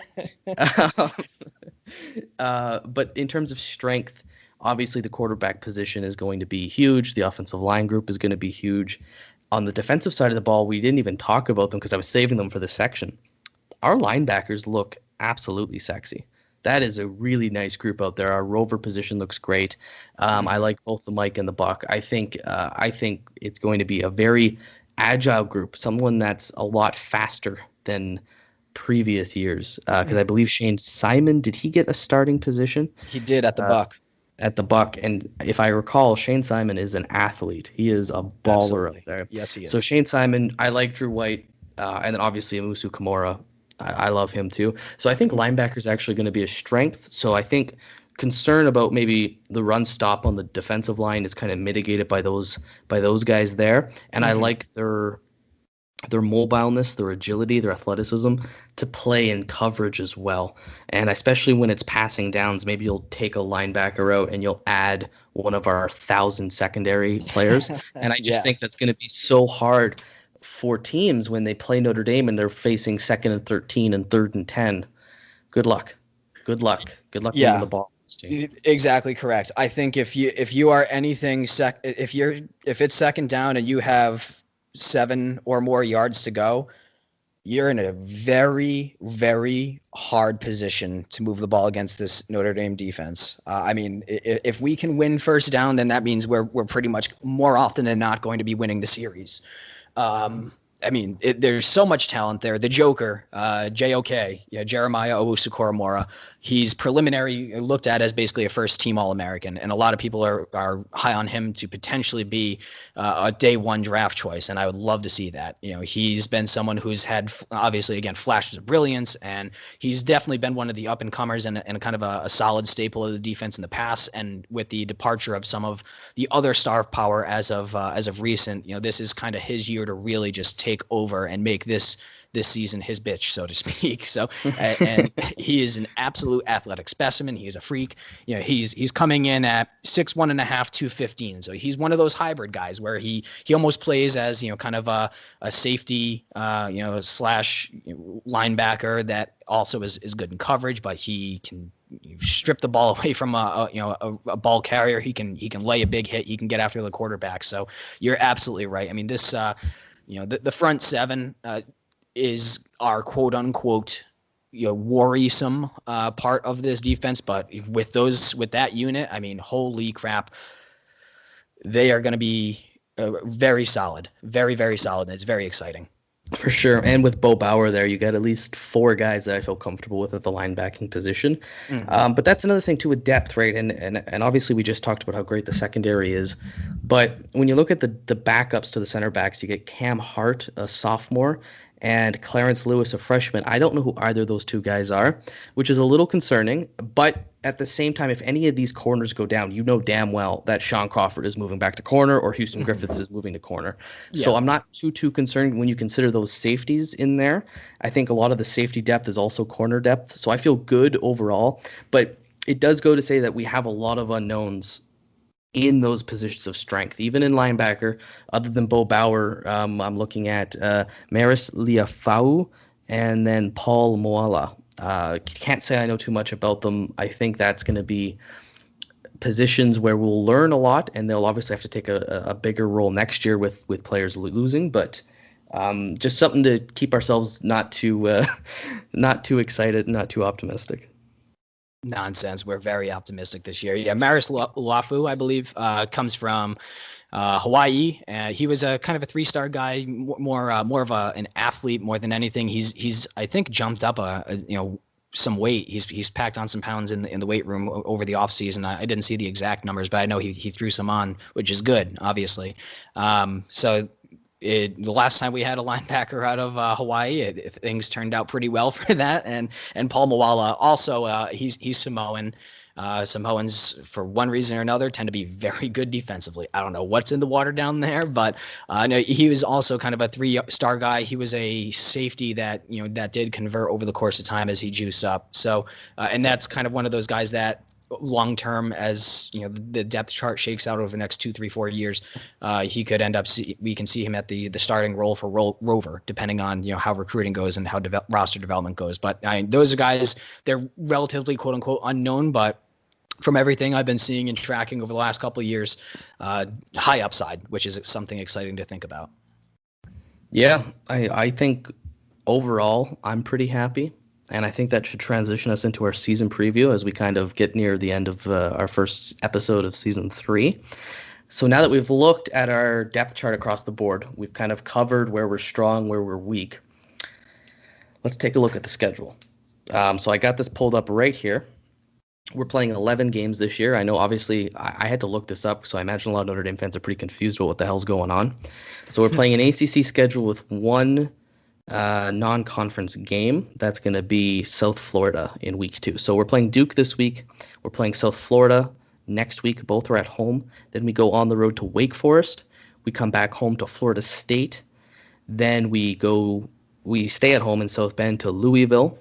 But in terms of strength, obviously the quarterback position is going to be huge. The offensive line group is going to be huge. On the defensive side of the ball, we didn't even talk about them because I was saving them for this section. Our linebackers look absolutely sexy. That is a really nice group out there. Our rover position looks great. I like both the Mike and the Buck. I think it's going to be a very agile group, someone that's a lot faster than previous years. Because I believe Shane Simon, did he get a starting position? He did at the Buck. At the Buck, and if I recall, Shane Simon is an athlete. He is a baller Absolutely. up there. Yes, he is. So Shane Simon, I like Drew White, and then obviously Amusu Kimura. I love him too. So I think linebacker is actually going to be a strength. So I think concern about maybe the run stop on the defensive line is kind of mitigated by those guys there, and I like their mobileness, their agility, their athleticism to play in coverage as well. And especially when it's passing downs, maybe you'll take a linebacker out and you'll add one of our 1,000 secondary players. And I just think that's going to be so hard for teams when they play Notre Dame and they're facing 2nd and 13 and 3rd and 10. Good luck. Good luck moving the ball. Exactly correct. I think if you are anything if it's second down and you have 7 or more yards to go, you're in a very, very hard position to move the ball against this Notre Dame defense. I mean, if we can win first down, then that means we're pretty much more often than not going to be winning the series. I mean, there's so much talent there. The Joker, JOK, Jeremiah Owusu-Koramoah, he's preliminary looked at as basically a first-team All-American, and a lot of people are high on him to potentially be a day one draft choice, and I would love to see that. He's been someone who's had, obviously, again, flashes of brilliance, and he's definitely been one of the up-and-comers and kind of a solid staple of the defense in the past, and with the departure of some of the other star power as of recent, this is kind of his year to really just take over and make this season his bitch, so to speak. So, and he is an absolute athletic specimen. He is a freak. He's coming in at 6'1.5", 215. So he's one of those hybrid guys where he almost plays as kind of a safety slash linebacker that also is good in coverage, but he can strip the ball away from a ball carrier. He can lay a big hit. He can get after the quarterback. So you're absolutely right. I mean, this the front seven is our quote unquote worrisome part of this defense, but with that unit, I mean, holy crap, they are going to be very solid, very, very solid, and it's very exciting. For sure. And with Bo Bauer there, you got at least 4 guys that I feel comfortable with at the linebacking position. But that's another thing too with depth, right? And obviously we just talked about how great the secondary is. But when you look at the backups to the center backs, you get Cam Hart, a sophomore, and Clarence Lewis, a freshman. I don't know who either of those 2 guys are, which is a little concerning. But at the same time, if any of these corners go down, you know damn well that Sean Crawford is moving back to corner or Houston Griffiths is moving to corner. Yeah. So I'm not too concerned when you consider those safeties in there. I think a lot of the safety depth is also corner depth. So I feel good overall. But it does go to say that we have a lot of unknowns in those positions of strength, even in linebacker. Other than Bo Bauer, I'm looking at Maris Liafau and then Paul Moala. Can't say I know too much about them. I think that's going to be positions where we'll learn a lot, and they'll obviously have to take a bigger role next year with players losing. But just something to keep ourselves not too excited, not too optimistic. Nonsense. We're very optimistic this year. Yeah, Maris Lafu, I believe, comes from Hawaii. He was a kind of a 3-star guy, more of an athlete more than anything. He's I think jumped up some weight. He's packed on some pounds in the weight room over the off season. I didn't see the exact numbers, but I know he threw some on, which is good, obviously. The last time we had a linebacker out of Hawaii, things turned out pretty well for that. And Paul Moala also, he's Samoan. Samoans, for one reason or another, tend to be very good defensively. I don't know what's in the water down there, but no, he was also kind of a 3-star guy. He was a safety that did convert over the course of time as he juiced up. So, and that's kind of one of those guys that long term, as the depth chart shakes out over the next 2, 3, 4 years, he could end up. We can see him at the starting role for Rover, depending on how recruiting goes and how roster development goes. But those are guys. They're relatively quote unquote unknown, but from everything I've been seeing and tracking over the last couple of years, high upside, which is something exciting to think about. Yeah, I think overall I'm pretty happy. And I think that should transition us into our season preview as we kind of get near the end of our first episode of season 3. So now that we've looked at our depth chart across the board, we've kind of covered where we're strong, where we're weak. Let's take a look at the schedule. So I got this pulled up right here. We're playing 11 games this year. I know, obviously, I had to look this up, so I imagine a lot of Notre Dame fans are pretty confused about what the hell's going on. So we're playing an ACC schedule with one non-conference game. That's going to be South Florida in week 2. So we're playing Duke this week. We're playing South Florida next week. Both are at home. Then we go on the road to Wake Forest. We come back home to Florida State. Then we stay at home in South Bend to Louisville.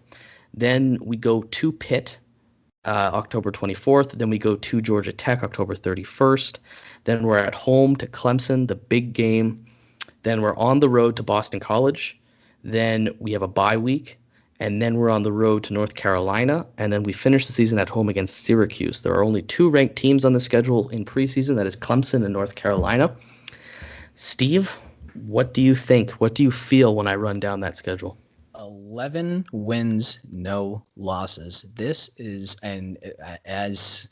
Then we go to Pitt October 24th. Then we go to Georgia Tech October 31st. Then we're at home to Clemson, the big game. Then we're on the road to Boston College. Then we have a bye week, and then we're on the road to North Carolina, and then we finish the season at home against Syracuse. There are only 2 ranked teams on the schedule in preseason. That is Clemson and North Carolina. Steve, what do you think? What do you feel when I run down that schedule? 11 wins, no losses. This is, and as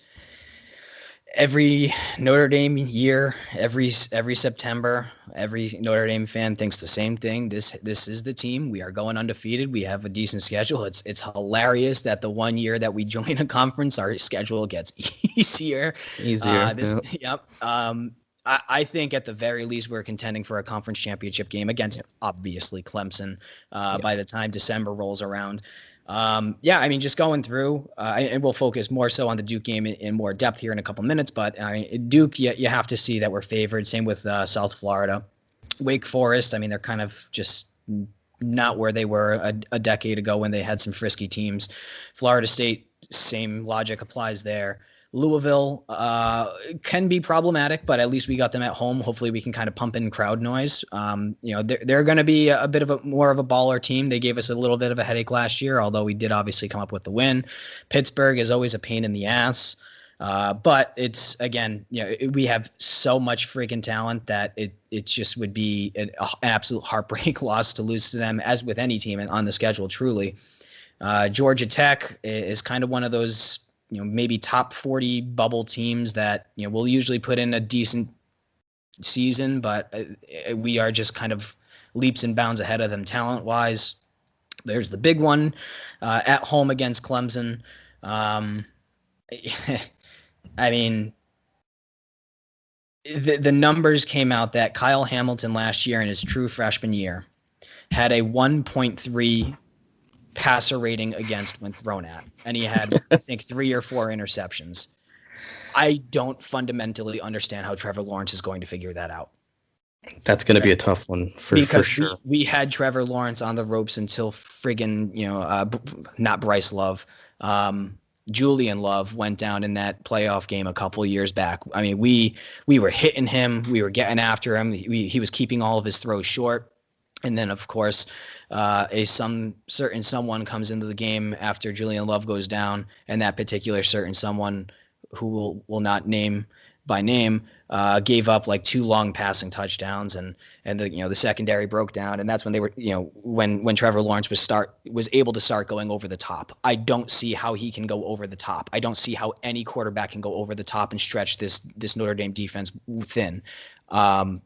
every Notre Dame year, every September, every Notre Dame fan thinks the same thing. This is the team. We are going undefeated. We have a decent schedule. It's hilarious that the one year that we join a conference, our schedule gets easier. Yep. I think at the very least we're contending for a conference championship game against obviously Clemson by the time December rolls around. Just going through, and we'll focus more so on the Duke game in more depth here in a couple minutes. But Duke, you have to see that we're favored. Same with South Florida, Wake Forest. They're kind of just not where they were a decade ago when they had some frisky teams. Florida State, same logic applies there. Louisville can be problematic, but at least we got them at home. Hopefully we can kind of pump in crowd noise. They're going to be a bit of more of a baller team. They gave us a little bit of a headache last year, although we did obviously come up with the win. Pittsburgh is always a pain in the ass. But it's, again, we have so much freaking talent that it just would be an absolute heartbreak loss to lose to them, as with any team on the schedule, truly. Georgia Tech is kind of one of those, maybe top 40 bubble teams that, will usually put in a decent season, but we are just kind of leaps and bounds ahead of them talent-wise. There's the big one at home against Clemson. The numbers came out that Kyle Hamilton last year in his true freshman year had a 1.3 passer rating against when thrown at, and he had I think 3 or 4 interceptions. I don't fundamentally understand how Trevor Lawrence is going to figure that out. That's going to be a tough one for sure. We had Trevor Lawrence on the ropes until friggin' not Bryce Love, Julian Love went down in that playoff game a couple years back. We were hitting him, we were getting after him. He was keeping all of his throws short. And then, of course, certain someone comes into the game after Julian Love goes down, and that particular certain someone who will not name by name, gave up like 2 long passing touchdowns, and the secondary broke down, and that's when they were when Trevor Lawrence was able to start going over the top. I don't see how he can go over the top. I don't see how any quarterback can go over the top and stretch this Notre Dame defense thin.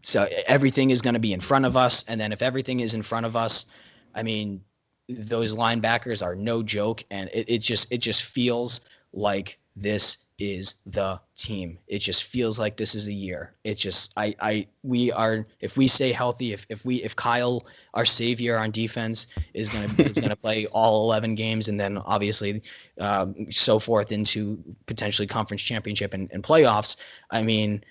So everything is going to be in front of us, and then if everything is in front of us, I mean, those linebackers are no joke, and it just feels like this is the team. It just feels like this is the year. It just we are, if we stay healthy, if Kyle, our savior on defense, is gonna play all 11 games, and then obviously so forth into potentially conference championship and playoffs. I mean,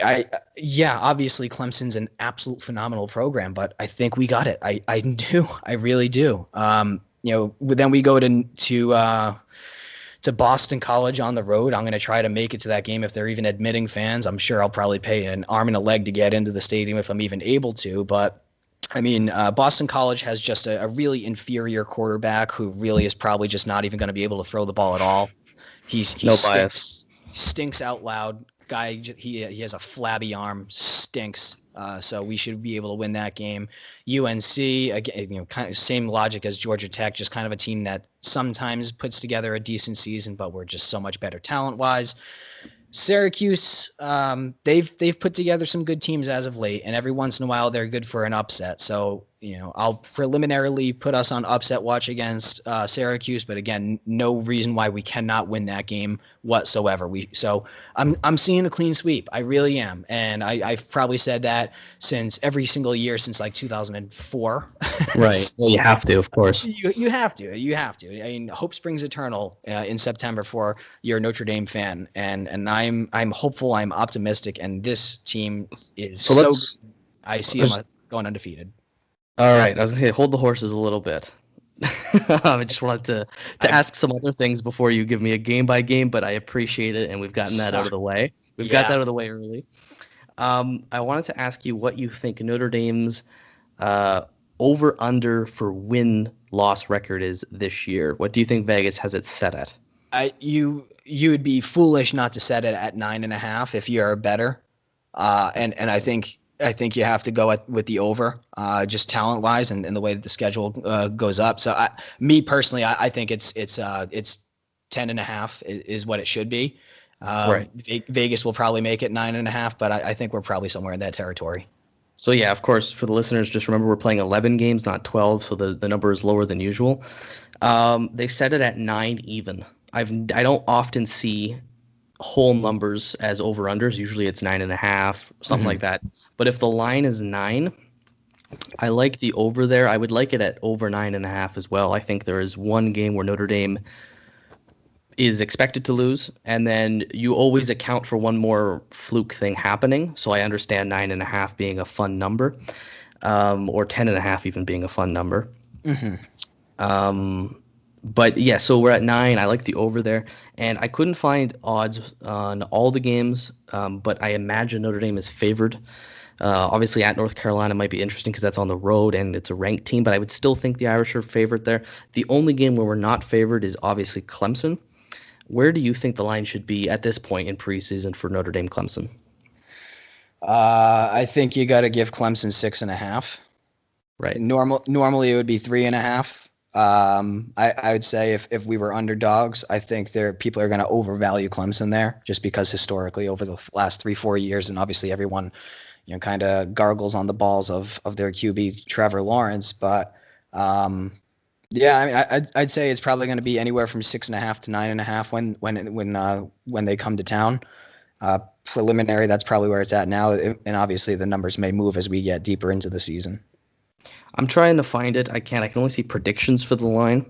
obviously Clemson's an absolute phenomenal program, but I think we got it. I do. I really do. Then we go to Boston College on the road. I'm going to try to make it to that game if they're even admitting fans. I'm sure I'll probably pay an arm and a leg to get into the stadium if I'm even able to. But I mean, Boston College has just a really inferior quarterback who really is probably just not even going to be able to throw the ball at all. He stinks out loud. Guy, he has a flabby arm, stinks. So we should be able to win that game. UNC, again, kind of same logic as Georgia Tech, just kind of a team that sometimes puts together a decent season, but we're just so much better talent-wise. Syracuse, they've put together some good teams as of late, and every once in a while they're good for an upset. So, I'll preliminarily put us on upset watch against Syracuse, but again, no reason why we cannot win that game whatsoever. So I'm seeing a clean sweep. I really am, and I've probably said that since every single year since like 2004. Right. Well, you have to, of course. You have to. I mean, hope springs eternal in September for your Notre Dame fan, and I'm hopeful. I'm optimistic, and this team is so good. I see them going undefeated. All right, I was going to say, hold the horses a little bit. I just wanted to ask some other things before you give me a game by game, but I appreciate it, and we've gotten that out of the way. Got that out of the way early. I wanted to ask you what you think Notre Dame's over-under for win-loss record is this year. What do you think Vegas has it set at? You would be foolish not to set it at 9.5 if you're better, and I think you have to go with the over, just talent wise, and the way that the schedule goes up. So me personally, I think it's 10.5 is what it should be. Right. Vegas will probably make it 9.5, but I think we're probably somewhere in that territory. So yeah, of course, for the listeners, just remember we're playing 11 games, not 12, so the number is lower than usual. They set it at 9 even. I don't often see whole numbers as over-unders. Usually it's 9.5, something like that. But if the line is 9, I like the over there. I would like it at over 9.5 as well. I think there is one game where Notre Dame is expected to lose, and then you always account for one more fluke thing happening. So I understand 9.5 being a fun number, or 10.5 even being a fun number. But yeah, so we're at 9. I like the over there, and I couldn't find odds on all the games, but I imagine Notre Dame is favored. Obviously, at North Carolina might be interesting because that's on the road and it's a ranked team, but I would still think the Irish are favored there. The only game where we're not favored is obviously Clemson. Where do you think the line should be at this point in preseason for Notre Dame Clemson? I think you got to give Clemson 6.5. Right. Normally it would be 3.5. I would say if we were underdogs, I think people are going to overvalue Clemson there just because historically over the last 3-4 years, and obviously everyone, kind of gargles on the balls of their QB Trevor Lawrence. But yeah, I mean, I'd say it's probably going to be anywhere from 6.5 to 9.5 when they come to town. Preliminary, that's probably where it's at now, and obviously the numbers may move as we get deeper into the season. I'm trying to find it. I can only see predictions for the line.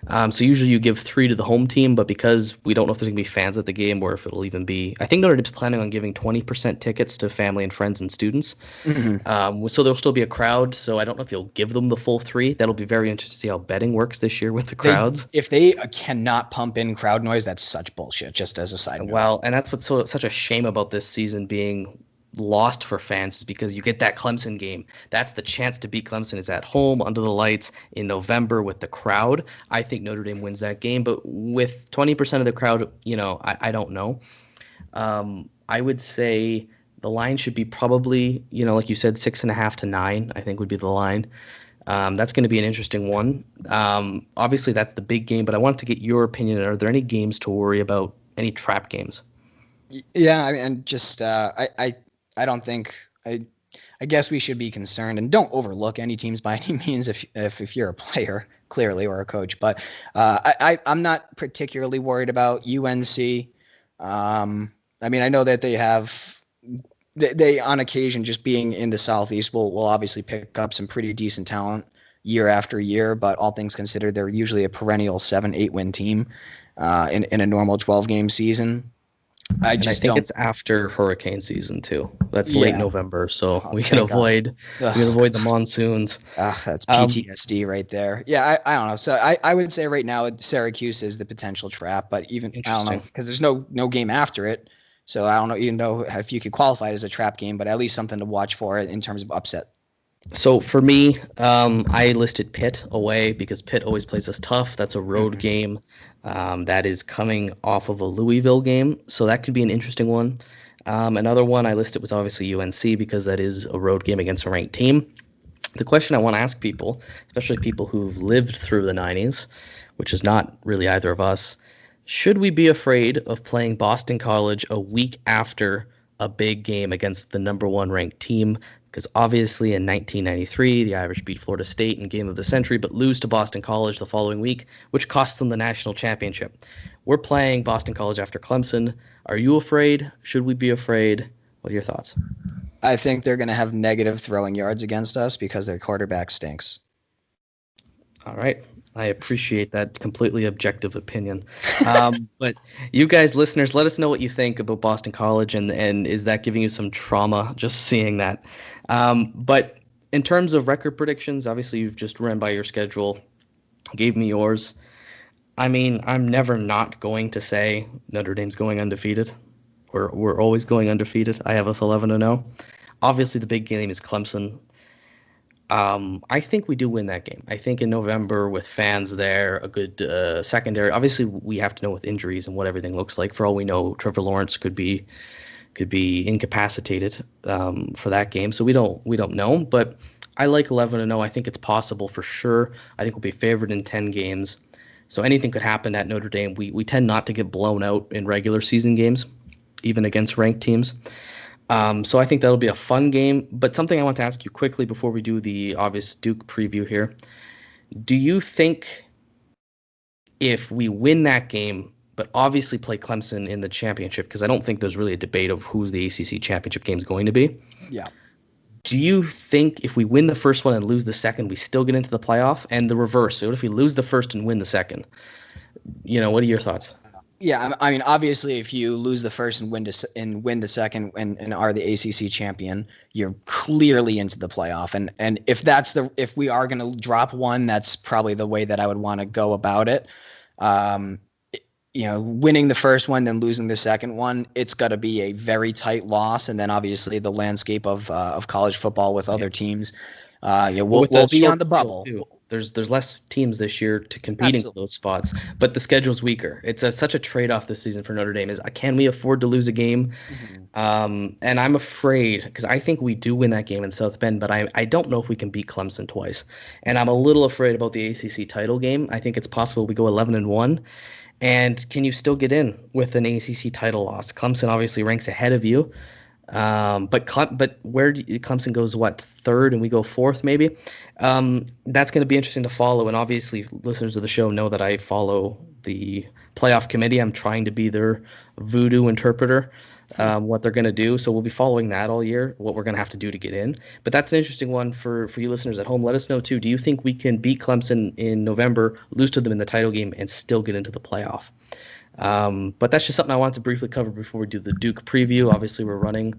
So usually you give 3 to the home team, but because we don't know if there's going to be fans at the game or if it'll even be, I think Notre Dame's planning on giving 20% tickets to family and friends and students. So there'll still be a crowd. So I don't know if you'll give them the full 3. That'll be very interesting to see how betting works this year with the crowds. If they cannot pump in crowd noise, that's such bullshit, just as a side note. Well, and that's what's such a shame about this season being lost for fans is because you get that Clemson game. That's the chance to beat Clemson, is at home under the lights in November with the crowd. I think Notre Dame wins that game, but with 20% of the crowd, I don't know. I would say the line should be probably, like you said, 6.5 to 9, I think would be the line. That's going to be an interesting one. Obviously, that's the big game, but I wanted to get your opinion. Are there any games to worry about, any trap games? Yeah, I mean, and just I don't think I guess we should be concerned, and don't overlook any teams by any means if you're a player clearly or a coach. But I'm not particularly worried about UNC. I mean, I know that they on occasion, just being in the Southeast, will obviously pick up some pretty decent talent year after year. But all things considered, they're usually a perennial 7-8 win team in a normal 12-game season. I think it's after hurricane season too. That's late November, so we can avoid the monsoons. That's PTSD right there. Yeah, I don't know. So I would say right now Syracuse is the potential trap, but even I don't know, because there's no game after it. So I don't know even know if you could qualify it as a trap game, but at least something to watch for in terms of upset. So for me, I listed Pitt away because Pitt always plays us tough. That's a road game that is coming off of a Louisville game, so that could be an interesting one. Another one I listed was obviously UNC because that is a road game against a ranked team. The question I want to ask people, especially people who've lived through the 90s, which is not really either of us, should we be afraid of playing Boston College a week after a big game against the number 1 ranked team? Because obviously in 1993, the Irish beat Florida State in Game of the Century, but lose to Boston College the following week, which cost them the national championship. We're playing Boston College after Clemson. Are you afraid? Should we be afraid? What are your thoughts? I think they're going to have negative throwing yards against us because their quarterback stinks. All right. I appreciate that completely objective opinion. But you guys, listeners, let us know what you think about Boston College, and is that giving you some trauma just seeing that? But in terms of record predictions, obviously you've just ran by your schedule, gave me yours. I mean, I'm never not going to say Notre Dame's going undefeated. We're always going undefeated. I have us 11-0. Obviously, the big game is Clemson. I think we do win that game. I think in November with fans there, a good secondary. Obviously, we have to know with injuries and what everything looks like. For all we know, Trevor Lawrence could be incapacitated for that game. So we don't know. But I like 11-0. I think it's possible for sure. I think we'll be favored in 10 games. So anything could happen at Notre Dame. We tend not to get blown out in regular season games, even against ranked teams. So I think that'll be a fun game. But something I want to ask you quickly before we do the obvious Duke preview here. Do you think if we win that game, but obviously play Clemson in the championship, because I don't think there's really a debate of who's the ACC championship game is going to be. Yeah. Do you think if we win the first one and lose the second, we still get into the playoff? And the reverse, so what if we lose the first and win the second? What are your thoughts? Yeah, I mean, obviously, if you lose the first and win the second and are the ACC champion, you're clearly into the playoff. And if we are going to drop one, that's probably the way that I would want to go about it. Winning the first one, then losing the second one, it's got to be a very tight loss. And then obviously the landscape of college football with other teams, we'll be on the bubble. Too. There's less teams this year to competing for those spots, but the schedule's weaker. It's such a trade-off this season for Notre Dame. Can we afford to lose a game? And I'm afraid, because I think we do win that game in South Bend, but I don't know if we can beat Clemson twice. And I'm a little afraid about the ACC title game. I think it's possible we go 11-1. And can you still get in with an ACC title loss? Clemson obviously ranks ahead of you. But where Clemson goes, third, and we go fourth, maybe. That's going to be interesting to follow. And obviously, listeners of the show know that I follow the playoff committee. I'm trying to be their voodoo interpreter, what they're going to do. So we'll be following that all year, what we're going to have to do to get in. But that's an interesting one for you listeners at home. Let us know, too. Do you think we can beat Clemson in November, lose to them in the title game, and still get into the playoff? But that's just something I wanted to briefly cover before we do the Duke preview. Obviously, we're running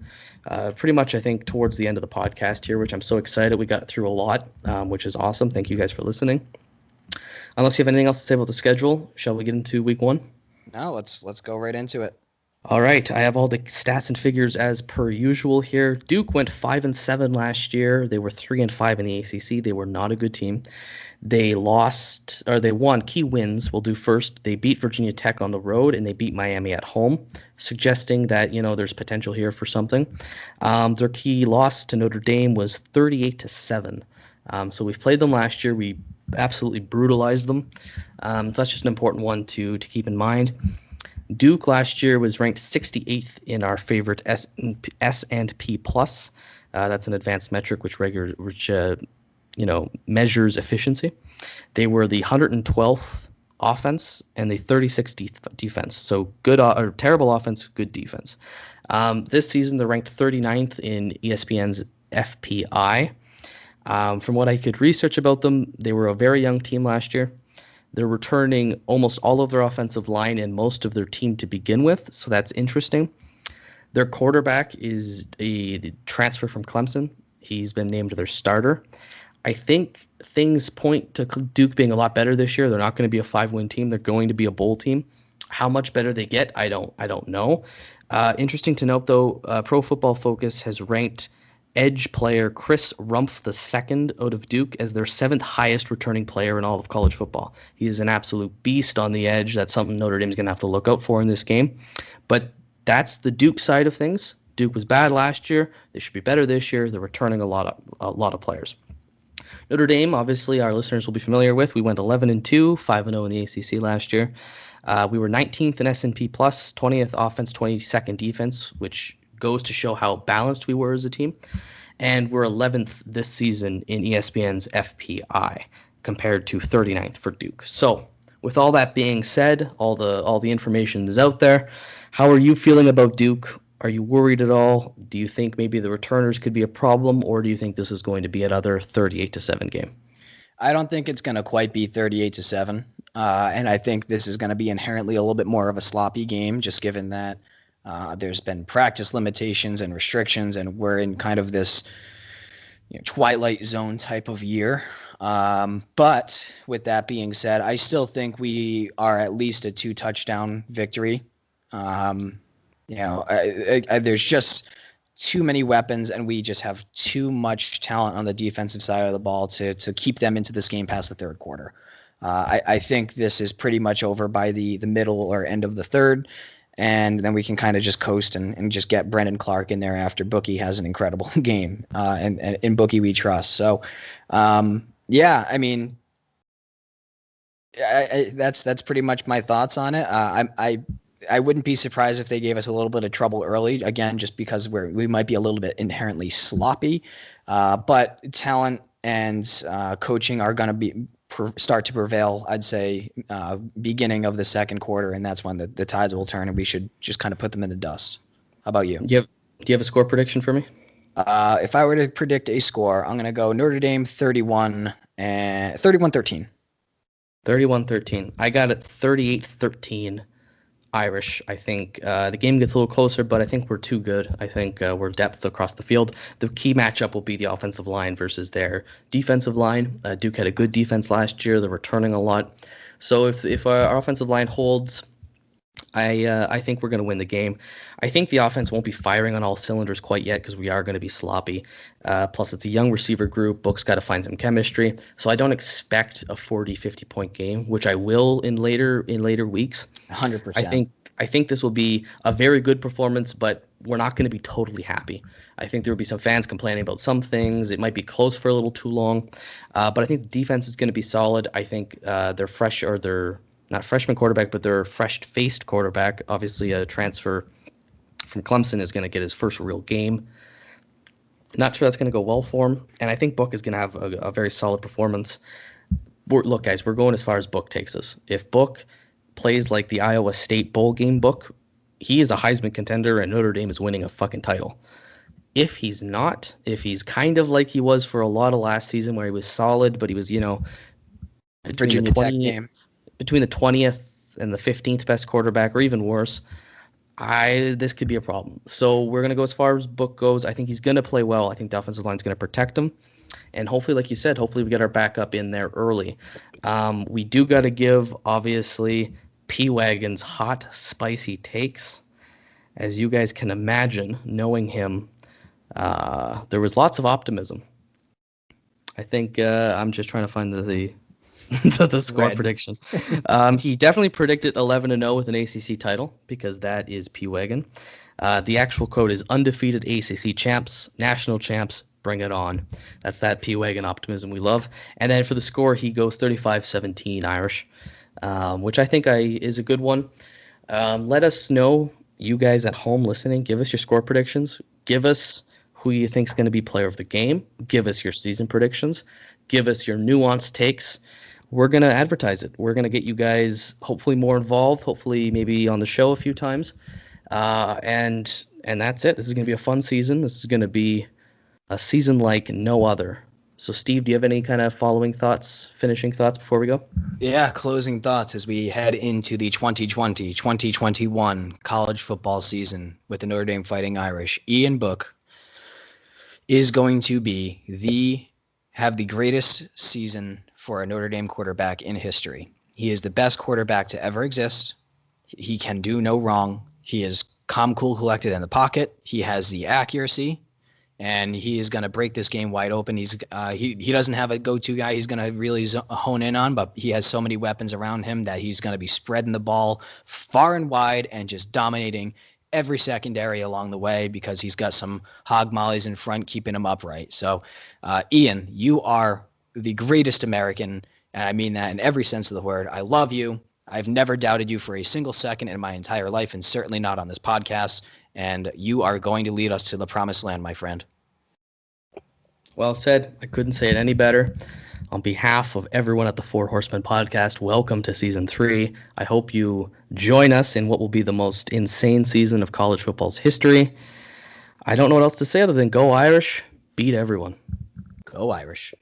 pretty much, I think, towards the end of the podcast here, which I'm so excited. We got through a lot, which is awesome. Thank you guys for listening. Unless you have anything else to say about the schedule, shall we get into week one? No, let's go right into it. All right, I have all the stats and figures as per usual here. Duke went 5-7 last year. They were 3-5 in the ACC. They were not a good team. They won key wins. We'll do first. They beat Virginia Tech on the road and they beat Miami at home, suggesting that, there's potential here for something. Their key loss to Notre Dame was 38-7. So we've played them last year. We absolutely brutalized them. So that's just an important one to keep in mind. Duke last year was ranked 68th in our favorite S&P Plus. That's an advanced metric which measures efficiency. They were the 112th offense and the 36th defense. So good or terrible offense, good defense. This season they're ranked 39th in ESPN's FPI. From what I could research about them, they were a very young team last year. They're returning almost all of their offensive line and most of their team to begin with, so that's interesting. Their quarterback is a transfer from Clemson. He's been named their starter. I think things point to Duke being a lot better this year. They're not going to be a 5-win team. They're going to be a bowl team. How much better they get, I don't know. Interesting to note, though, Pro Football Focus has ranked edge player Chris Rumph II out of Duke as their 7th highest returning player in all of college football. He is an absolute beast on the edge. That's something Notre Dame's going to have to look out for in this game. But that's the Duke side of things. Duke was bad last year. They should be better this year. They're returning a lot of players. Notre Dame, obviously, our listeners will be familiar with. We went 11-2, 5-0 in the ACC last year. We were 19th in S&P Plus, 20th offense, 22nd defense, which goes to show how balanced we were as a team. And we're 11th this season in ESPN's FPI compared to 39th for Duke. So with all that being said, all the information is out there. How are you feeling about Duke? Are you worried at all? Do you think maybe the returners could be a problem, or do you think this is going to be another 38-7 game? I don't think it's going to quite be 38-7. And I think this is going to be inherently a little bit more of a sloppy game, just given that there's been practice limitations and restrictions, and we're in kind of this twilight zone type of year. But with that being said, I still think we are at least a 2-touchdown victory. There's just too many weapons, and we just have too much talent on the defensive side of the ball to keep them into this game past the third quarter. I think this is pretty much over by the middle or end of the third, and then we can kind of just coast and just get Brendan Clark in there after Bookie has an incredible game, and in Bookie we trust. So, that's pretty much my thoughts on it. I wouldn't be surprised if they gave us a little bit of trouble early, again, just because we might be a little bit inherently sloppy. But talent and coaching are going to start to prevail, I'd say, beginning of the second quarter, and that's when the tides will turn, and we should just kind of put them in the dust. How about you? Do you have a score prediction for me? If I were to predict a score, I'm going to go Notre Dame 31 and 31-13. 31-13. I got it 38-13. Irish. I think the game gets a little closer, but I think we're too good. I think we're depth across the field. The key matchup will be the offensive line versus their defensive line. Duke had a good defense last year. They're returning a lot. So if our offensive line holds, I think we're going to win the game. I think the offense won't be firing on all cylinders quite yet because we are going to be sloppy. Plus, it's a young receiver group. Book's got to find some chemistry. So I don't expect a 40, 50-point game, which I will in later weeks. 100%. I think this will be a very good performance, but we're not going to be totally happy. I think there will be some fans complaining about some things. It might be close for a little too long. But I think the defense is going to be solid. I think they're not freshman quarterback, but their fresh-faced quarterback, obviously a transfer from Clemson, is going to get his first real game. Not sure that's going to go well for him, and I think Book is going to have a very solid performance. Look, guys, we're going as far as Book takes us. If Book plays like the Iowa State bowl game Book, he is a Heisman contender, and Notre Dame is winning a fucking title. If he's not, if he's kind of like he was for a lot of last season where he was solid, but he was, Virginia Tech game. Between the 20th and the 15th best quarterback, or even worse, this could be a problem. So we're going to go as far as Book goes. I think he's going to play well. I think the offensive line is going to protect him. And hopefully, like you said, hopefully we get our backup in there early. We do got to give, obviously, P-Wagon's hot, spicy takes. as you guys can imagine, knowing him, there was lots of optimism. I think I'm just trying to find the the score predictions. He definitely predicted 11-0 with an ACC title because that is P-Wagon. The actual quote is undefeated ACC champs, national champs, bring it on. That's that P-Wagon optimism we love. And then for the score, he goes 35-17 Irish, which I think is a good one. Let us know, you guys at home listening, give us your score predictions. Give us who you think is going to be player of the game. Give us your season predictions. Give us your nuanced takes. We're going to advertise it. We're going to get you guys hopefully more involved, hopefully maybe on the show a few times. And that's it. This is going to be a fun season. This is going to be a season like no other. So, Steve, do you have any kind of finishing thoughts before we go? Yeah, closing thoughts as we head into the 2020-2021 college football season with the Notre Dame Fighting Irish. Ian Book is going to have the greatest season for a Notre Dame quarterback in history. He is the best quarterback to ever exist. He can do no wrong. He is calm, cool, collected in the pocket. He has the accuracy, and he is going to break this game wide open. He doesn't have a go-to guy he's going to really hone in on, but he has so many weapons around him that he's going to be spreading the ball far and wide and just dominating every secondary along the way because he's got some hog mollies in front keeping him upright. So, Ian, you are the greatest American, and I mean that in every sense of the word. I love you. I've never doubted you for a single second in my entire life, and certainly not on this podcast. And you are going to lead us to the promised land, my friend. Well said. I couldn't say it any better. On behalf of everyone at the Four Horsemen podcast, welcome to season 3. I hope you join us in what will be the most insane season of college football's history. I don't know what else to say other than go Irish, beat everyone. Go Irish.